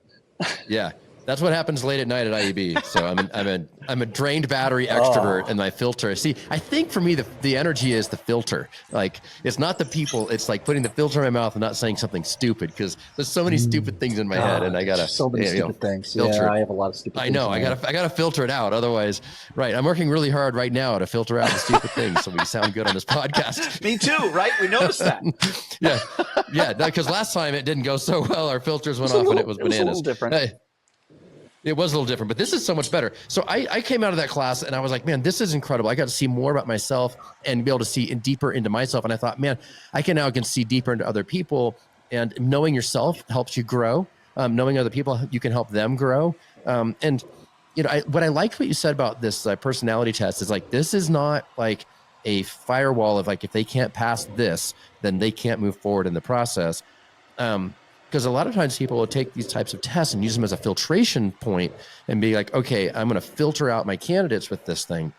Yeah. That's what happens late at night at IEB. So I'm a drained battery extrovert, and my filter. See, I think for me the energy is the filter. Like it's not the people. It's like putting the filter in my mouth and not saying something stupid, because there's so many stupid things in my head, and I gotta so many stupid things. Yeah, I have a lot of stupid. I know. I gotta filter it out. Otherwise, right? I'm working really hard right now to filter out the stupid things so we sound good on this podcast. Me too. Right? We noticed that. yeah. Because last time it didn't go so well. Our filters went off, and it was bananas. It was a little different. It was a little different, but this is so much better. So I came out of that class and I was like, man, this is incredible. I got to see more about myself and be able to see deeper into myself. And I thought, man, I can see deeper into other people, and knowing yourself helps you grow. knowing other people, you can help them grow. And what I liked what you said about this personality test is like, this is not like a firewall of like, if they can't pass this, then they can't move forward in the process. Because a lot of times people will take these types of tests and use them as a filtration point and be like, okay, I'm going to filter out my candidates with this thing.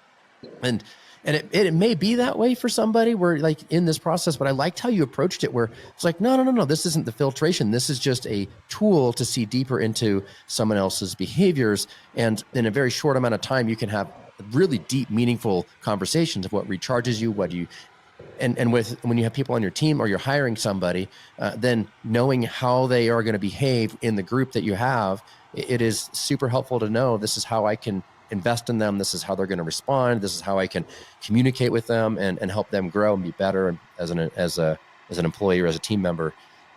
And it may be that way for somebody where like in this process, but I liked how you approached it where it's like, no, this isn't the filtration. This is just a tool to see deeper into someone else's behaviors. And in a very short amount of time, you can have really deep, meaningful conversations of what recharges you, and when you have people on your team or you're hiring somebody, then knowing how they are going to behave in the group that you have, it is super helpful to know this is how I can invest in them. This is how they're going to respond. This is how I can communicate with them and help them grow and be better as an employee or as a team member.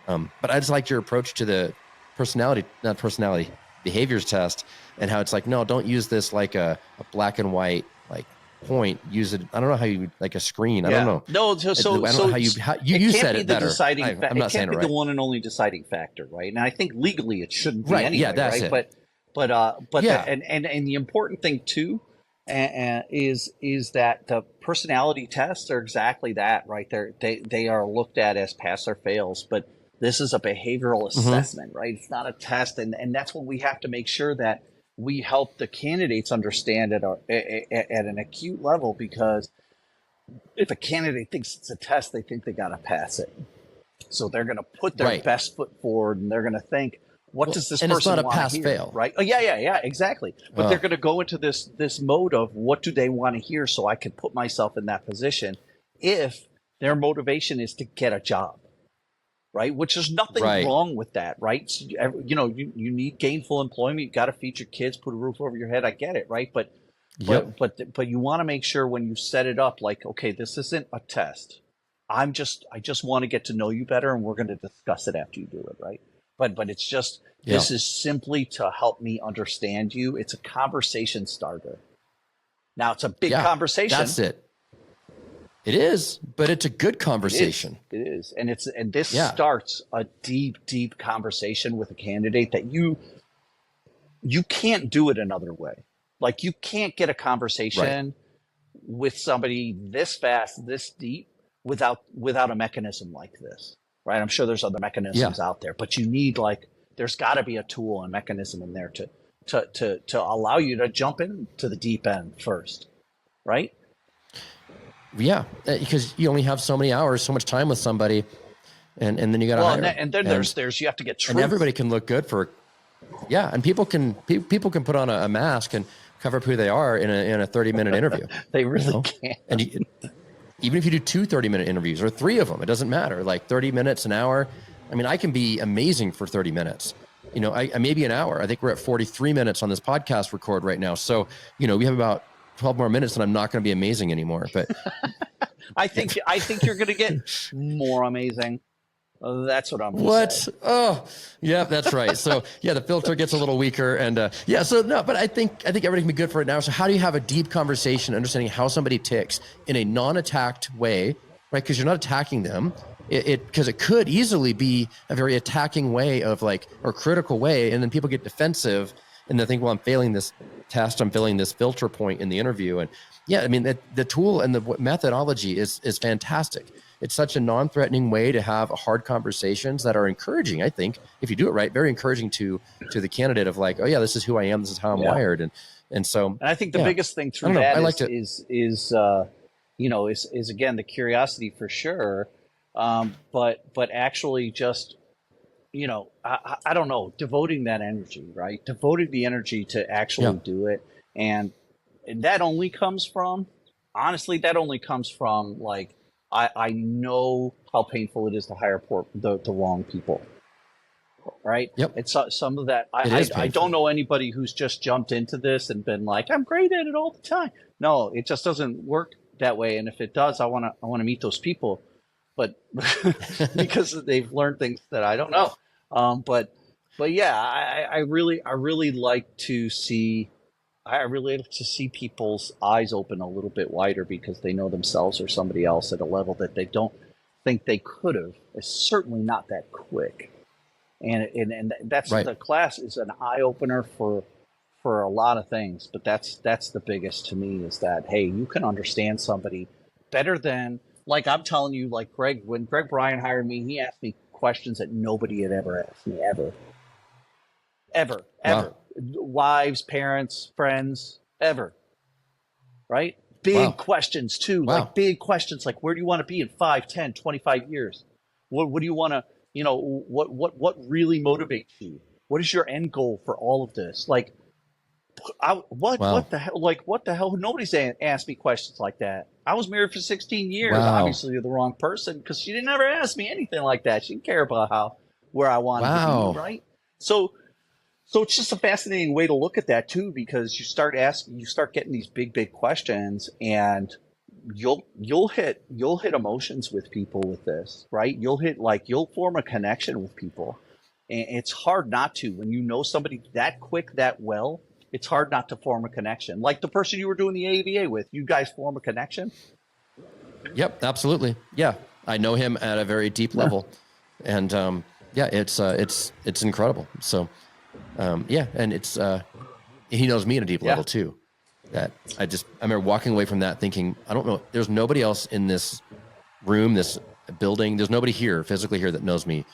But I just liked your approach to the behaviors test and how it's like, no, don't use this like a black and white, like point, use it. I don't know how you like a screen. I don't know. No, so I don't know how you said it better. I'm not saying it right. The one and only deciding factor, right? And I think legally it shouldn't be anyway, yeah, that's right? It. But yeah. and the important thing too is that the personality tests are exactly that, right? They are looked at as pass or fails, but this is a behavioral assessment, right? It's not a test, and that's when we have to make sure that we help the candidates understand at an acute level, because if a candidate thinks it's a test, they think they got to pass it. So they're going to put their best foot forward, and they're going to think, what does this person want to hear? And it's not a pass-fail. Right? Oh, yeah, exactly. But they're going to go into this mode of, what do they want to hear so I can put myself in that position if their motivation is to get a job, right? Which there's nothing wrong with that, right? So, you need gainful employment. You got to feed your kids, put a roof over your head. I get it, right? But you want to make sure when you set it up, like, okay, this isn't a test. I just want to get to know you better, and we're going to discuss it after you do it, right? But it's just, this is simply to help me understand you. It's a conversation starter. Now, it's a big conversation. That's it. It is, but it's a good conversation. It is. And this starts a deep, deep conversation with a candidate that you can't do it another way. Like, you can't get a conversation with somebody this fast, this deep, without a mechanism like this. Right. I'm sure there's other mechanisms out there, but you need, there's got to be a tool and mechanism in there to allow you to jump into the deep end first. Right. Yeah. Because you only have so many hours, so much time with somebody, and then you got to hire. And then there's you have to get truth. And everybody can look good and people can put on a mask and cover up who they are in a 30-minute interview. They really can. And even if you do 2 30-minute interviews or 3 of them, it doesn't matter. Like 30 minutes, an hour. I mean, I can be amazing for 30 minutes. I maybe an hour. I think we're at 43 minutes on this podcast record right now. So, we have about 12 more minutes and I'm not going to be amazing anymore. But I think you're going to get more amazing. That's what I'm going to say. Oh, yeah, that's right. So the filter gets a little weaker and but I think everybody can be good for it now. So how do you have a deep conversation, understanding how somebody ticks in a non-attacked way, right? Because you're not attacking them. Because it could easily be a very attacking way of or critical way. And then people get defensive and they think, well, I'm failing this test. I'm failing this filter point in the interview. And the tool and the methodology is fantastic. It's such a non-threatening way to have hard conversations that are encouraging, I think, if you do it right, very encouraging to the candidate of oh yeah, this is who I am. This is how I'm wired. And so, and I think the biggest thing through that is again, the curiosity for sure. But actually just, I don't know, devoting that energy, right? Devoting the energy to actually do it. And that only comes from, honestly, I know how painful it is to hire the wrong people, right? Yep. It's some of that. I don't know anybody who's just jumped into this and been like, I'm great at it all the time. No, it just doesn't work that way. And if it does, I want to meet those people, but because they've learned things that I don't know. But yeah, I really like to see. I really like to see people's eyes open a little bit wider because they know themselves or somebody else at a level that they don't think they could have. It's certainly not that quick. And that's Right. the class is an eye opener for a lot of things, but that's the biggest to me is that, hey, you can understand somebody better than, like I'm telling you, like Greg, when Greg Bryan hired me, he asked me questions that nobody had ever asked me, ever. Wow. Wives, parents, friends, ever. Right? Big questions too, like big questions, like where do you want to be in 5, 10, 25 years? What do you want to, what really motivates you? What is your end goal for all of this? Like, what the hell? Like, what the hell? Nobody's asked me questions like that. I was married for 16 years. Wow. Obviously, you're the wrong person because she didn't ever ask me anything like that. She didn't care about where I wanted to be, right? So it's just a fascinating way to look at that too, because you start getting these big questions, and you'll hit emotions with people with this, right? You'll form a connection with people, and it's hard not to when you know somebody that quick, that well. It's hard not to form a connection. Like the person you were doing the AVA with, you guys form a connection? Yep, absolutely. Yeah, I know him at a very deep level, and it's incredible. So, and it's he knows me at a deep level too. That I remember walking away from that thinking, I don't know, there's nobody else in this room, this building, there's nobody here, physically here, that knows me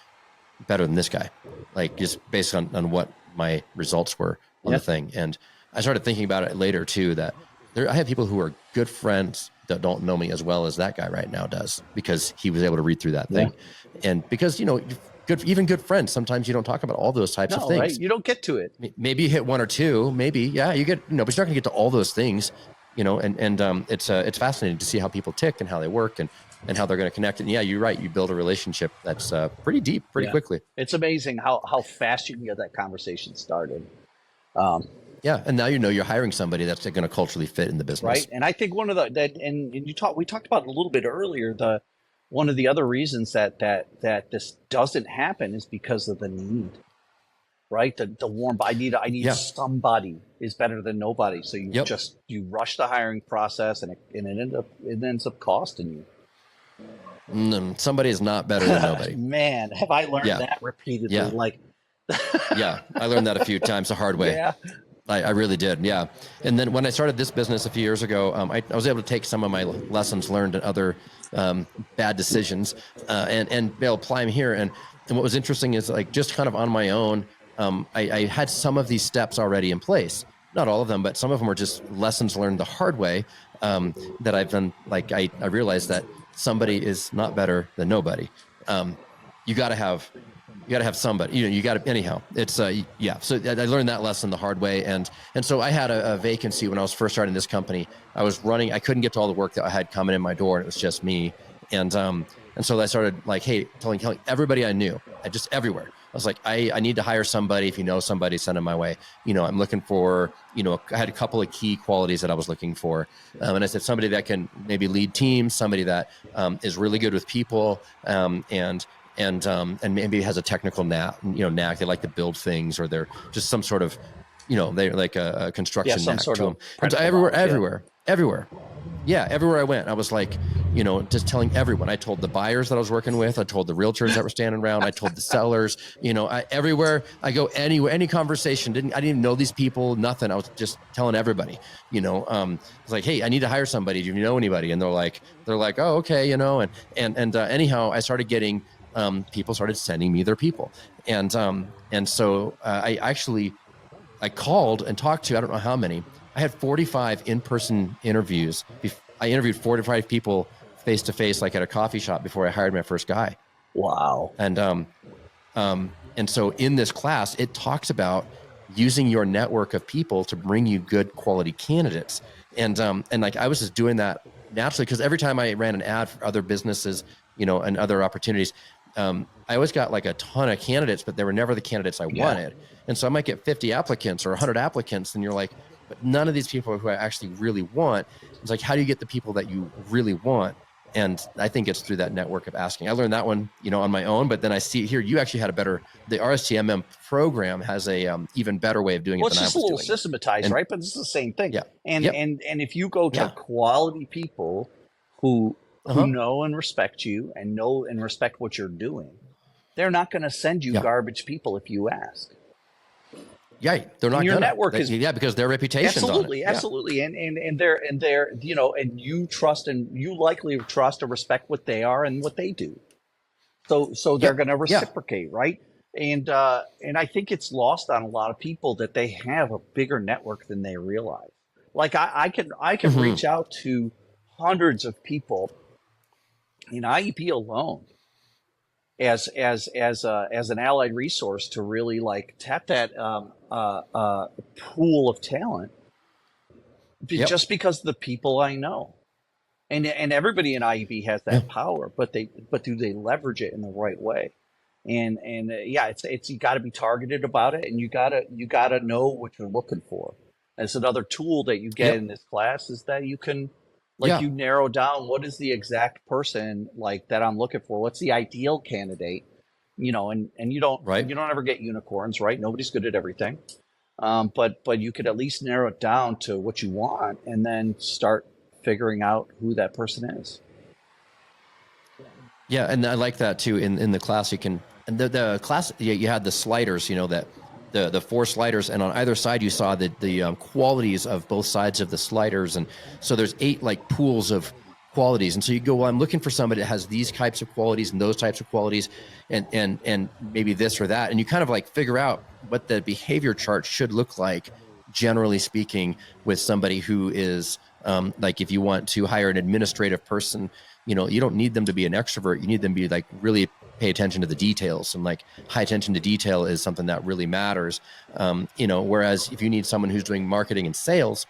better than this guy. Like just based on what my results were on the thing. And I started thinking about it later too, that I have people who are good friends that don't know me as well as that guy right now does, because he was able to read through that thing. And because, even good friends, sometimes you don't talk about all those types of things. Right? You don't get to it. Maybe you hit one or two, maybe, you get, but you're not gonna get to all those things, and it's fascinating to see how people tick and how they work and how they're going to connect. And you're right. You build a relationship that's pretty deep, pretty quickly. It's amazing how fast you can get that conversation started. And now you're hiring somebody that's going to culturally fit in the business, right? And I think one of we talked about it a little bit earlier. One of the other reasons that this doesn't happen is because of the need, right? The warm. I need somebody is better than nobody. So you rush the hiring process, and it ends up costing you. Somebody is not better than nobody. Man, have I learned that repeatedly? I learned that a few times the hard way. Yeah. I really did. Yeah. And then when I started this business a few years ago, I was able to take some of my lessons learned in other bad decisions and be able to apply them here. And what was interesting is, like, just kind of on my own, I had some of these steps already in place. Not all of them, but some of them were just lessons learned the hard way that I've done. Like I realized that somebody is not better than nobody. You got to have somebody, you got to, anyhow, it's, So I learned that lesson the hard way. And so I had a vacancy when I was first starting this company. I was running, I couldn't get to all the work that I had coming in my door, and it was just me. And so I started telling everybody I knew, just everywhere. I was like, I need to hire somebody. If you know somebody, send them my way. I'm looking for, I had a couple of key qualities that I was looking for. And I said, somebody that can maybe lead teams, somebody that is really good with people, and maybe has a technical knack. They like to build things, or they're just some sort of, they're like a construction knack to them. And so everywhere. Yeah, everywhere I went, I was like, just telling everyone. I told the buyers that I was working with. I told the realtors that were standing around. I told the sellers. Everywhere I go, anywhere, any conversation. I didn't even know these people. Nothing. I was just telling everybody. I was like, hey, I need to hire somebody. Do you know anybody? And they're like, oh, okay, and anyhow, I started getting. People started sending me their people, and so I called and talked to, I don't know how many. I had 45 in-person interviews. I interviewed 45 people face-to-face, like at a coffee shop, before I hired my first guy. Wow. And so in this class, it talks about using your network of people to bring you good quality candidates. And I was just doing that naturally, because every time I ran an ad for other businesses, and other opportunities, I always got like a ton of candidates, but they were never the candidates I wanted. And so I might get 50 applicants or 100 applicants, and you're like, but none of these people are who I actually really want. It's like, how do you get the people that you really want? And I think it's through that network of asking. I learned that one, on my own, but then I see here, you actually had the RSTMM program has a even better way of doing it than I was doing. Well, it's just a little systematized, right? But it's the same thing. Yeah. And if you go to quality people who know and respect you and know and respect what you're doing, they're not going to send you Yeah. garbage people if you ask. Yeah, they're not. And your gonna. network is because their reputation's absolutely, on it. absolutely, and they're you know, and you trust and you likely trust and respect what they are and what they do. So they're going to reciprocate, right? And I think it's lost on a lot of people that they have a bigger network than they realize. Like I can reach out to hundreds of people in IEP alone as an allied resource to really like tap that pool of talent just because of the people I know. And everybody in IEP has that power, but do they leverage it in the right way? And it's you got to be targeted about it, and you gotta know what you're looking for. It's another tool that you get in this class is that you can you narrow down what is the exact person like that I'm looking for. What's the ideal candidate? You know, and you don't ever get unicorns, right? Nobody's good at everything. But you could at least narrow it down to what you want, and then start figuring out who that person is. Yeah, and I like that too. In the class, you can the class you had the sliders, you know, that the 4 sliders, and on either side you saw the qualities of both sides of the sliders, and so there's 8 like pools of qualities, and so you go, well, I'm looking for somebody that has these types of qualities and those types of qualities, and maybe this or that, and you kind of like figure out what the behavior chart should look like, generally speaking, with somebody who is like if you want to hire an administrative person, you know, you don't need them to be an extrovert. You need them to be like really pay attention to the details, and like high attention to detail is something that really matters. You know, whereas if you need someone who's doing marketing and sales,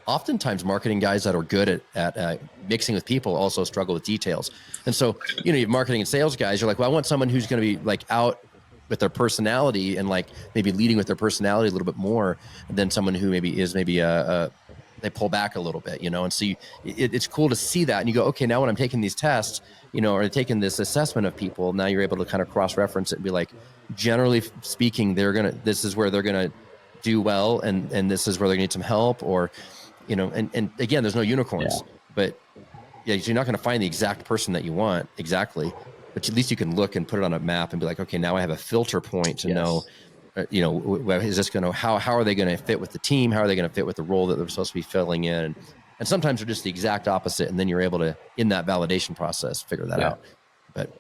oftentimes marketing guys that are good at mixing with people also struggle with details. And so, you know, you have marketing and sales guys, you're like, well, I want someone who's going to be like out with their personality and like maybe leading with their personality a little bit more than someone who maybe is they pull back a little bit, you know? And so it's cool to see that. And you go, okay, now when I'm taking these tests, you know, or taking this assessment of people, now you're able to kind of cross-reference it and be like, generally speaking, this is where they're going to do well. And this is where they need some help, or, you know, and again, there's no unicorns, but yeah, you're not going to find the exact person that you want exactly, but at least you can look and put it on a map and be like, okay, now I have a filter point to know, you know, is this going to, how are they going to fit with the team? How are they going to fit with the role that they're supposed to be filling in? And sometimes they're just the exact opposite. And then you're able to, in that validation process, figure that out. But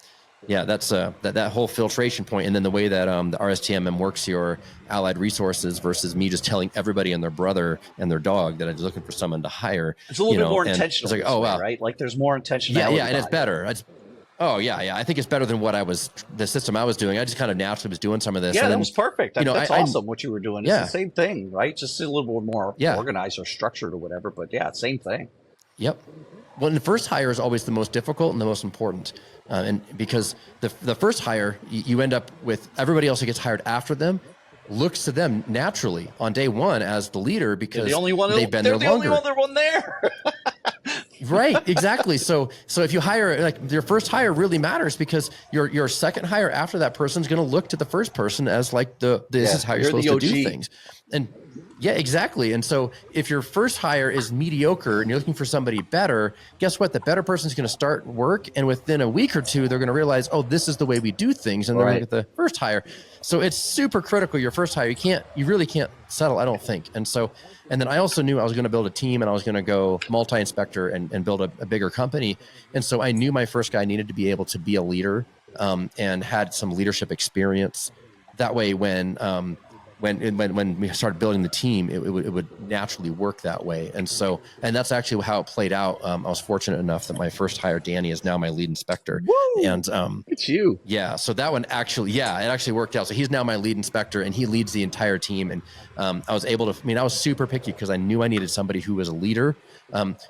yeah, that's that whole filtration point. And then the way that the RSTMM works your allied resources versus me just telling everybody and their brother and their dog that I'm just looking for someone to hire. It's a little bit more intentional. It's like, oh, wow. Right? Like there's more intentionality. Yeah, and it's better. I think it's better than the system I was doing. I just kind of naturally was doing some of this. Yeah, and that was perfect. That's awesome what you were doing. It's the same thing, right? Just a little bit more organized or structured or whatever. But yeah, same thing. Yep. Well, the first hire is always the most difficult and the most important. And because the first hire, you end up with everybody else who gets hired after them looks to them naturally on day one as the leader because they've been there longer. They're the only other one there. Right, exactly. So if you hire, like your first hire really matters because your second hire after that person is going to look to the first person as like this is how you're supposed to do things. And yeah, exactly. And so if your first hire is mediocre and you're looking for somebody better, guess what? The better person is going to start work, and within a week or two, they're going to realize, oh, this is the way we do things, and they're going to get the first hire. So it's super critical. Your first hire, you really can't settle, I don't think. And then I also knew I was going to build a team, and I was going to go multi-inspector and build a bigger company. And so I knew my first guy needed to be able to be a leader and had some leadership experience. That way, when we started building the team, it would naturally work that way. And that's actually how it played out. I was fortunate enough that my first hire, Danny, is now my lead inspector. Woo! And it's you. Yeah. So that one actually, it actually worked out. So he's now my lead inspector and he leads the entire team. And I was able to, I was super picky because I knew I needed somebody who was a leader,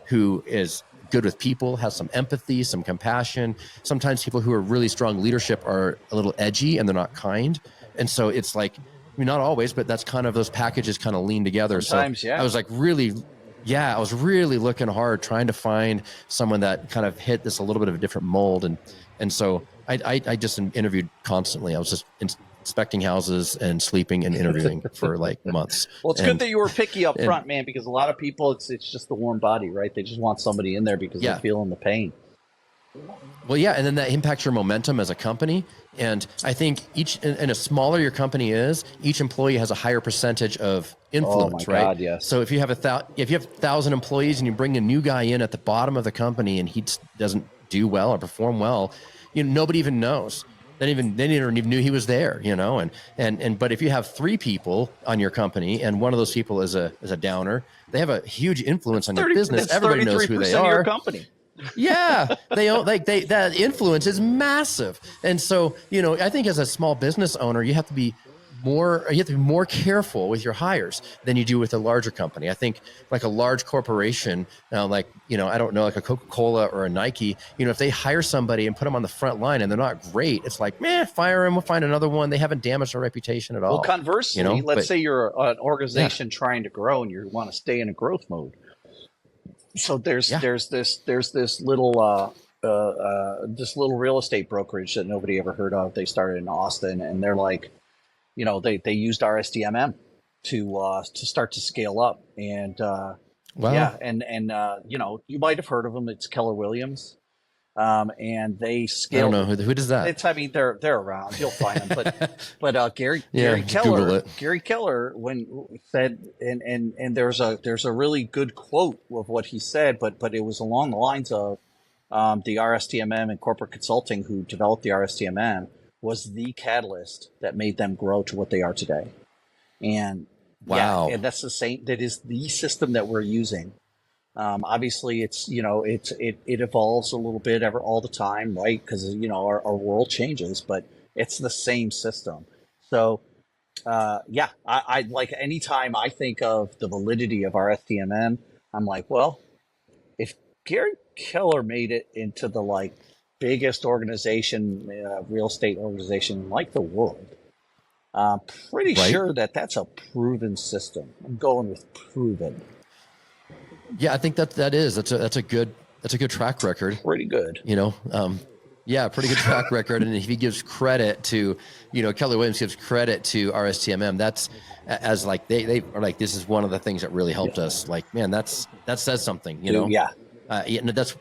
who is good with people, has some empathy, some compassion. Sometimes people who are really strong leadership are a little edgy and they're not kind. And so it's like, not always, but that's kind of those packages kind of lean together. Sometimes, I was like I was really looking hard trying to find someone that kind of hit this a little bit of a different mold. And so I just interviewed constantly. I was just inspecting houses and sleeping and interviewing for like months. Well, it's good that you were picky up front, man, because a lot of people, it's just the warm body, right? They just want somebody in there because they're feeling the pain. Well, yeah, and then that impacts your momentum as a company. And I think and a smaller your company is, each employee has a higher percentage of influence, oh my right? God, yes. So if you have 1,000 employees and you bring a new guy in at the bottom of the company and he doesn't do well or perform well, nobody even knows. They never even knew he was there, but if you have 3 people on your company and one of those people is a downer, they have a huge influence on your business. Everybody knows who they are. Of your company. Yeah, that influence is massive. And so, I think as a small business owner, you have to be more careful with your hires than you do with a larger company. I think like a large corporation, I don't know, like a Coca-Cola or a Nike, if they hire somebody and put them on the front line and they're not great, it's like, fire them, we'll find another one. They haven't damaged our reputation at all. Well, conversely, let's say you're an organization trying to grow and you want to stay in a growth mode. So there's this little real estate brokerage that nobody ever heard of. They started in Austin, and they're like, they used RSTMM to start to scale up. And wow. you might have heard of them. It's Keller Williams. And they scaled. I don't know who does that. They're around. You'll find them. But Gary Keller when said, and there's a really good quote of what he said, but it was along the lines of the RSTMM and corporate consulting who developed the RSTMM was the catalyst that made them grow to what they are today. And wow, and that's the same. That is the system that we're using. Obviously, it evolves a little bit all the time, right? Because our world changes, but it's the same system. So, I like anytime I think of the validity of our STMM, I'm like, well, if Gary Keller made it into the biggest organization, real estate organization in the world, I'm pretty sure that's a proven system. I'm going with proven. Yeah, I think that's a good track record. Pretty good. Pretty good track record. And if he gives credit to, Keller Williams gives credit to RSTMM, that's as they are like, this is one of the things that really helped us. Like, man, that says something, Yeah. That's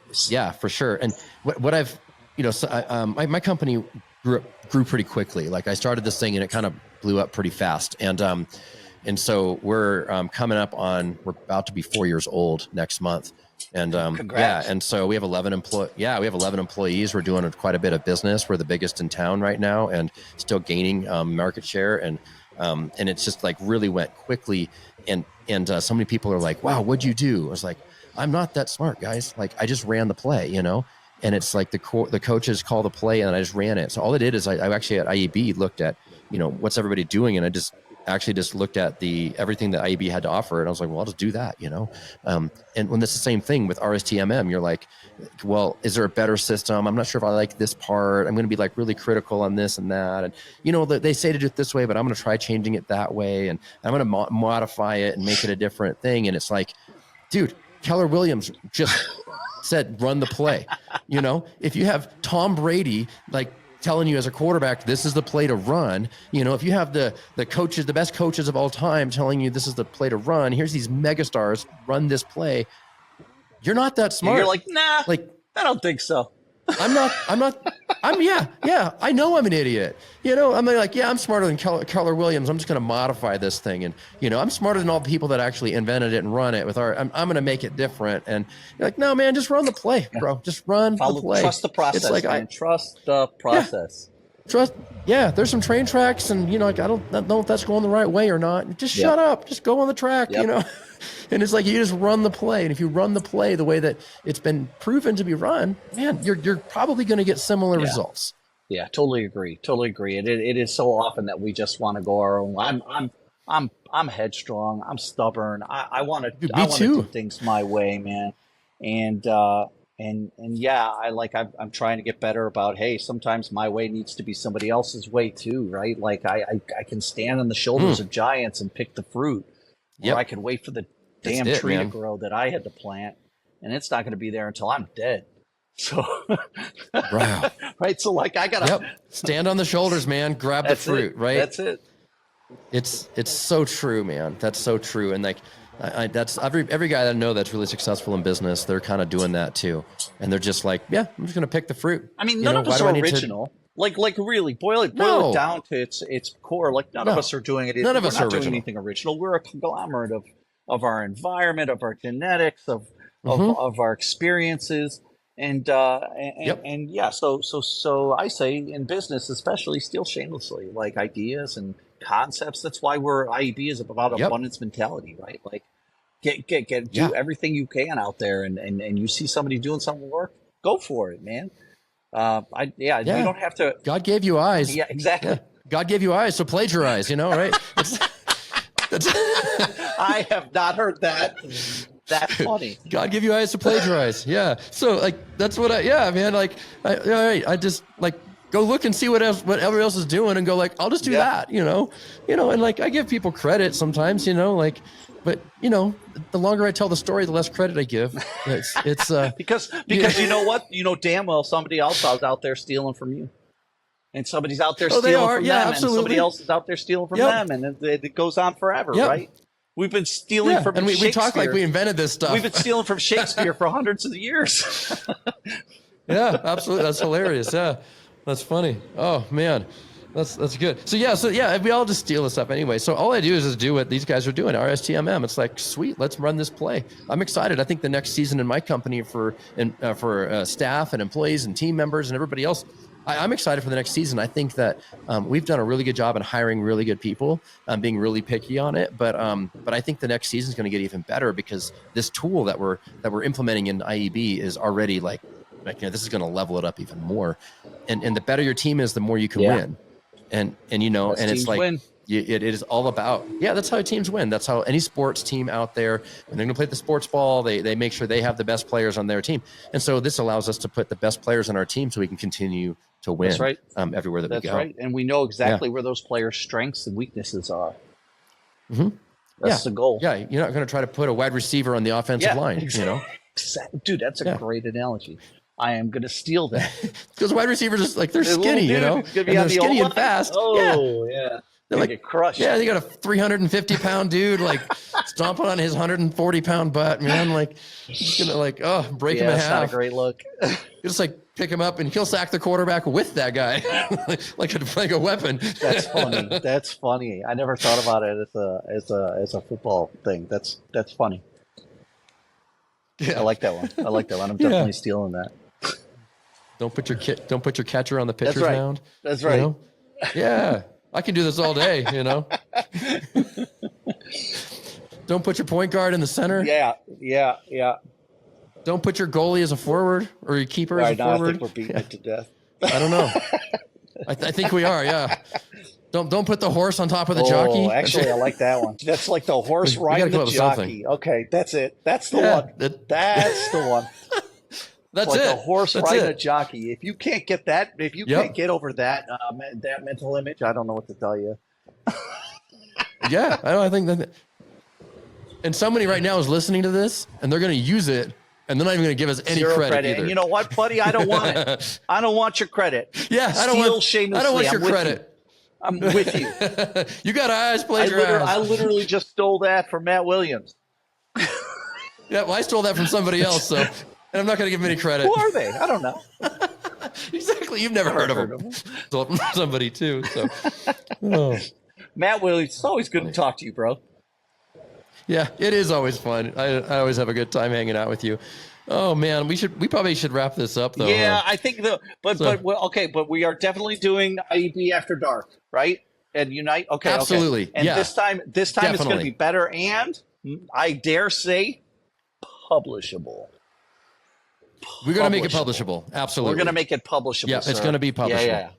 for sure. And what I've, my company grew pretty quickly. Like I started this thing and it kind of blew up pretty fast. And so we're coming up on, we're about to be 4 years old next month. And and so we have 11 employees. We're doing quite a bit of business. We're the biggest in town right now and still gaining market share. And it's just really went quickly. And so many people are like, wow, what'd you do? I was like, I'm not that smart, guys. I just ran the play, and it's like the coaches call the play and I just ran it. So all I did is I actually at IEB looked at, what's everybody doing? And I just looked at everything that IEB had to offer. And I was like, well, I'll just do that, and when it's the same thing with RSTMM, you're like, well, is there a better system? I'm not sure if I like this part. I'm going to be really critical on this and that. And, they say to do it this way, but I'm going to try changing it that way. And I'm going to modify it and make it a different thing. And it's like, dude, Keller Williams just said, run the play. If you have Tom Brady, telling you as a quarterback, this is the play to run. If you have the coaches, the best coaches of all time telling you this is the play to run, here's these megastars, run this play. You're not that smart. You're like, nah, I don't think so. I know I'm an idiot. I'm smarter than Keller Williams. I'm just going to modify this thing. And, I'm smarter than all the people that actually invented it and run it I'm going to make it different. And you're like, no, man, just run the play, bro. Just run the play. Trust the process. It's trust the process. There's some train tracks and, I don't know if that's going the right way or not. Just shut up. Just go on the track, And it's like you just run the play. And if you run the play the way that it's been proven to be run, man, you're probably going to get similar results. Yeah, totally agree. It is so often that we just want to go our own. I'm headstrong. I'm stubborn. I want to do things my way, man. And I'm trying to get better about, hey, sometimes my way needs to be somebody else's way too, right? I can stand on the shoulders of giants and pick the fruit. Or I can wait for the damn tree to grow that I had to plant, and it's not going to be there until I'm dead. So, wow. Right. So I gotta stand on the shoulders, man. Grab the fruit. Right. That's it. It's so true, man. That's so true. And that's every guy that I know that's really successful in business. They're kind of doing that too. And they're just like, I'm just going to pick the fruit. I mean, none of us are original. Like really boil it down to its core. Like none of us are doing it. None of us are not doing original. anything original. We're a conglomerate of our environment, of our genetics, of our experiences, and yeah. So I say in business, especially, steal shamelessly, like ideas and concepts. That's why IEB is about abundance mentality, right? Like do everything you can out there, and you see somebody doing something work, go for it, man. You don't have to. God gave you eyes. Yeah, exactly. Yeah. God gave you eyes, so plagiarize. Right? I have not heard that. That's funny. God gave you eyes to plagiarize. Yeah. So like that's what man. Like I just like go look and see what everyone else is doing, and go like I'll just do that. And like I give people credit sometimes. Like. But the longer I tell the story, the less credit I give. It's because you know what? Damn well somebody else is out there stealing from you, and somebody's out there stealing from them, absolutely. and somebody else is out there stealing from them, and it goes on forever, right? We've been stealing from and we talk like we invented this stuff. We've been stealing from Shakespeare for hundreds of years. Yeah, absolutely. That's hilarious. Yeah, that's funny. Oh man. That's good. So we all just steal this stuff anyway. So all I do is do what these guys are doing, RSTMM. It's like, sweet, let's run this play. I'm excited. I think the next season in my company for staff and employees and team members and everybody else, I'm excited for the next season. I think that we've done a really good job in hiring really good people, being really picky on it. But I think the next season is going to get even better because this tool that we're implementing in IEB is already like this is going to level it up even more. And the better your team is, the more you can win. And it's like it is all about that's how teams win. That's how any sports team out there, when they're going to play the sports ball, they make sure they have the best players on their team. And so this allows us to put the best players on our team so we can continue to win. That's right. Everywhere that we go. That's right. And we know exactly where those players' strengths and weaknesses are. Mm-hmm. That's the goal. Yeah, you're not going to try to put a wide receiver on the offensive line. Exactly. Dude, that's a great analogy. I am going to steal that. Because wide receivers are like, they're skinny, and they're skinny and fast. Oh, yeah. They're like get crushed. Yeah, they got a 350-pound dude like stomping on his 140-pound butt, man. Like he's gonna break him in half. That's not a great look. Just like pick him up and he'll sack the quarterback with that guy, like a weapon. That's funny. That's funny. I never thought about it as a football thing. That's funny. Yeah. I like that one. I'm definitely stealing that. Don't put your catcher on the pitcher's mound. That's right. Yeah. I can do this all day, Don't put your point guard in the center. Yeah. Don't put your goalie as a forward or your keeper as a forward. I think we're beating it to death. I don't know. I think we are, yeah. Don't put the horse on top of the jockey. Actually, I like that one. That's like the horse riding the jockey. Okay, that's it. That's the one. That's the one. That's like it. A horse riding a jockey. If you can't get that, if you can't get over that mental image, I don't know what to tell you. Yeah, I think that. And somebody right now is listening to this, and they're going to use it, and they're not even going to give us any credit either. And you know what, buddy? I don't want it. I don't want your credit. Yeah, I don't want your credit. I'm with you. You got eyes, plagiarize. I literally just stole that from Matt Williams. Yeah, well, I stole that from somebody else, so. And I'm not going to give them any credit. Who are they? I don't know. Exactly. You've never heard of them. Stole from somebody too. So, Matt Williams, it's always good to talk to you, bro. Yeah, it is always fun. I always have a good time hanging out with you. Oh man, we probably should wrap this up though. Yeah, I think but we are definitely doing IEB After Dark, right? And Unite. Okay, absolutely. Okay. And this time it's going to be better, and I dare say, publishable. We're going to make it publishable. Absolutely. We're going to make it publishable. Yeah, it's going to be publishable.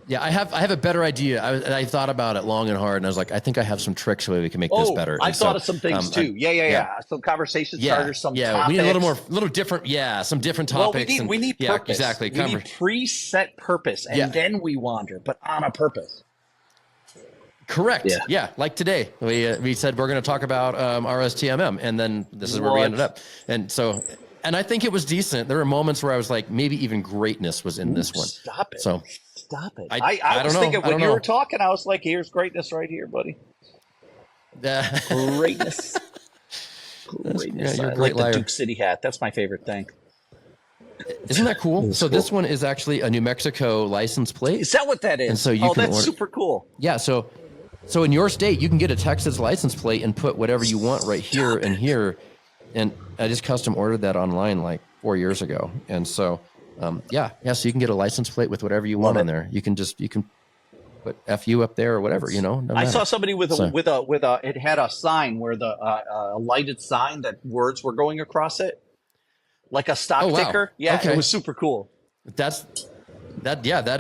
Yeah, I have a better idea. I thought about it long and hard, and I was like, I think I have some tricks so we can make this better. I thought of some things too. Yeah. Some conversation starters, some topics. We need a little different. Yeah, some different topics. Well, we need purpose. Yeah, exactly. We need preset purpose, and then we wander, but on a purpose. Correct. Yeah. Like today, we said we're going to talk about RSTMM, and then this is where we ended up. And so. And I think it was decent. There were moments where I was like, maybe even greatness was in this one. Stop it. So stop it. I was thinking when you were talking, I was like, here's greatness right here, buddy. Greatness. Greatness. You're a I great like liar. the Duke City hat. That's my favorite thing. Isn't that cool? So this one is actually a New Mexico license plate. Is that what that is? And so you can that's order, super cool. Yeah. So in your state, you can get a Texas license plate and put whatever you want right here and here. And I just custom ordered that online like 4 years ago. And so, so you can get a license plate with whatever you want on there. You can put FU up there or whatever, I saw somebody with a it had a sign where a lighted sign that words were going across it, like a stock ticker. Yeah, okay. It was super cool. That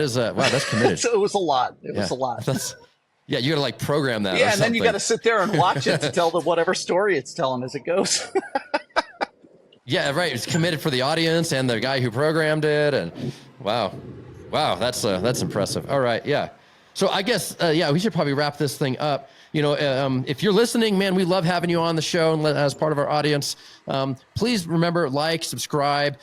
is that's committed. So it was a lot. It was a lot. You got to like program that. Yeah, and then you got to sit there and watch it to tell whatever story it's telling as it goes. Yeah, right. It's committed for the audience and the guy who programmed it, and wow, that's impressive. All right, yeah. So I guess, we should probably wrap this thing up. If you're listening, man, we love having you on the show and as part of our audience. Please remember, subscribe,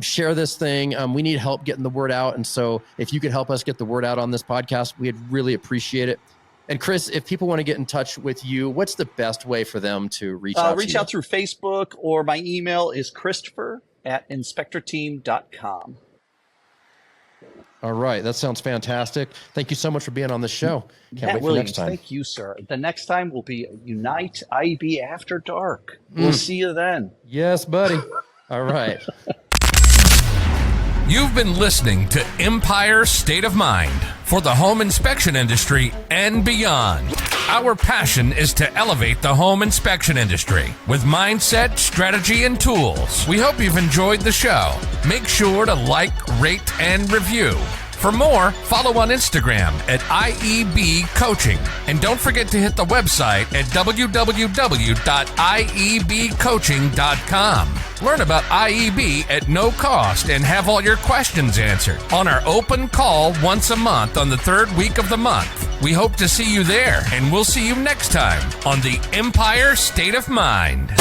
share this thing. We need help getting the word out. And so if you could help us get the word out on this podcast, we'd really appreciate it. And Chris, if people want to get in touch with you, what's the best way for them to reach out to you? Reach out through Facebook, or my email is christopher@inspectorteam.com. All right. That sounds fantastic. Thank you so much for being on the show. Can't wait for next time. Thank you, sir. The next time will be Unite IB After Dark. We'll see you then. Yes, buddy. All right. You've been listening to Empire State of Mind for the home inspection industry and beyond. Our passion is to elevate the home inspection industry with mindset, strategy, and tools. We hope you've enjoyed the show. Make sure to like, rate, and review. For more, follow on Instagram at IEB Coaching. And don't forget to hit the website at www.iebcoaching.com. Learn about IEB at no cost and have all your questions answered on our open call once a month on the third week of the month. We hope to see you there, and we'll see you next time on the Empire State of Mind.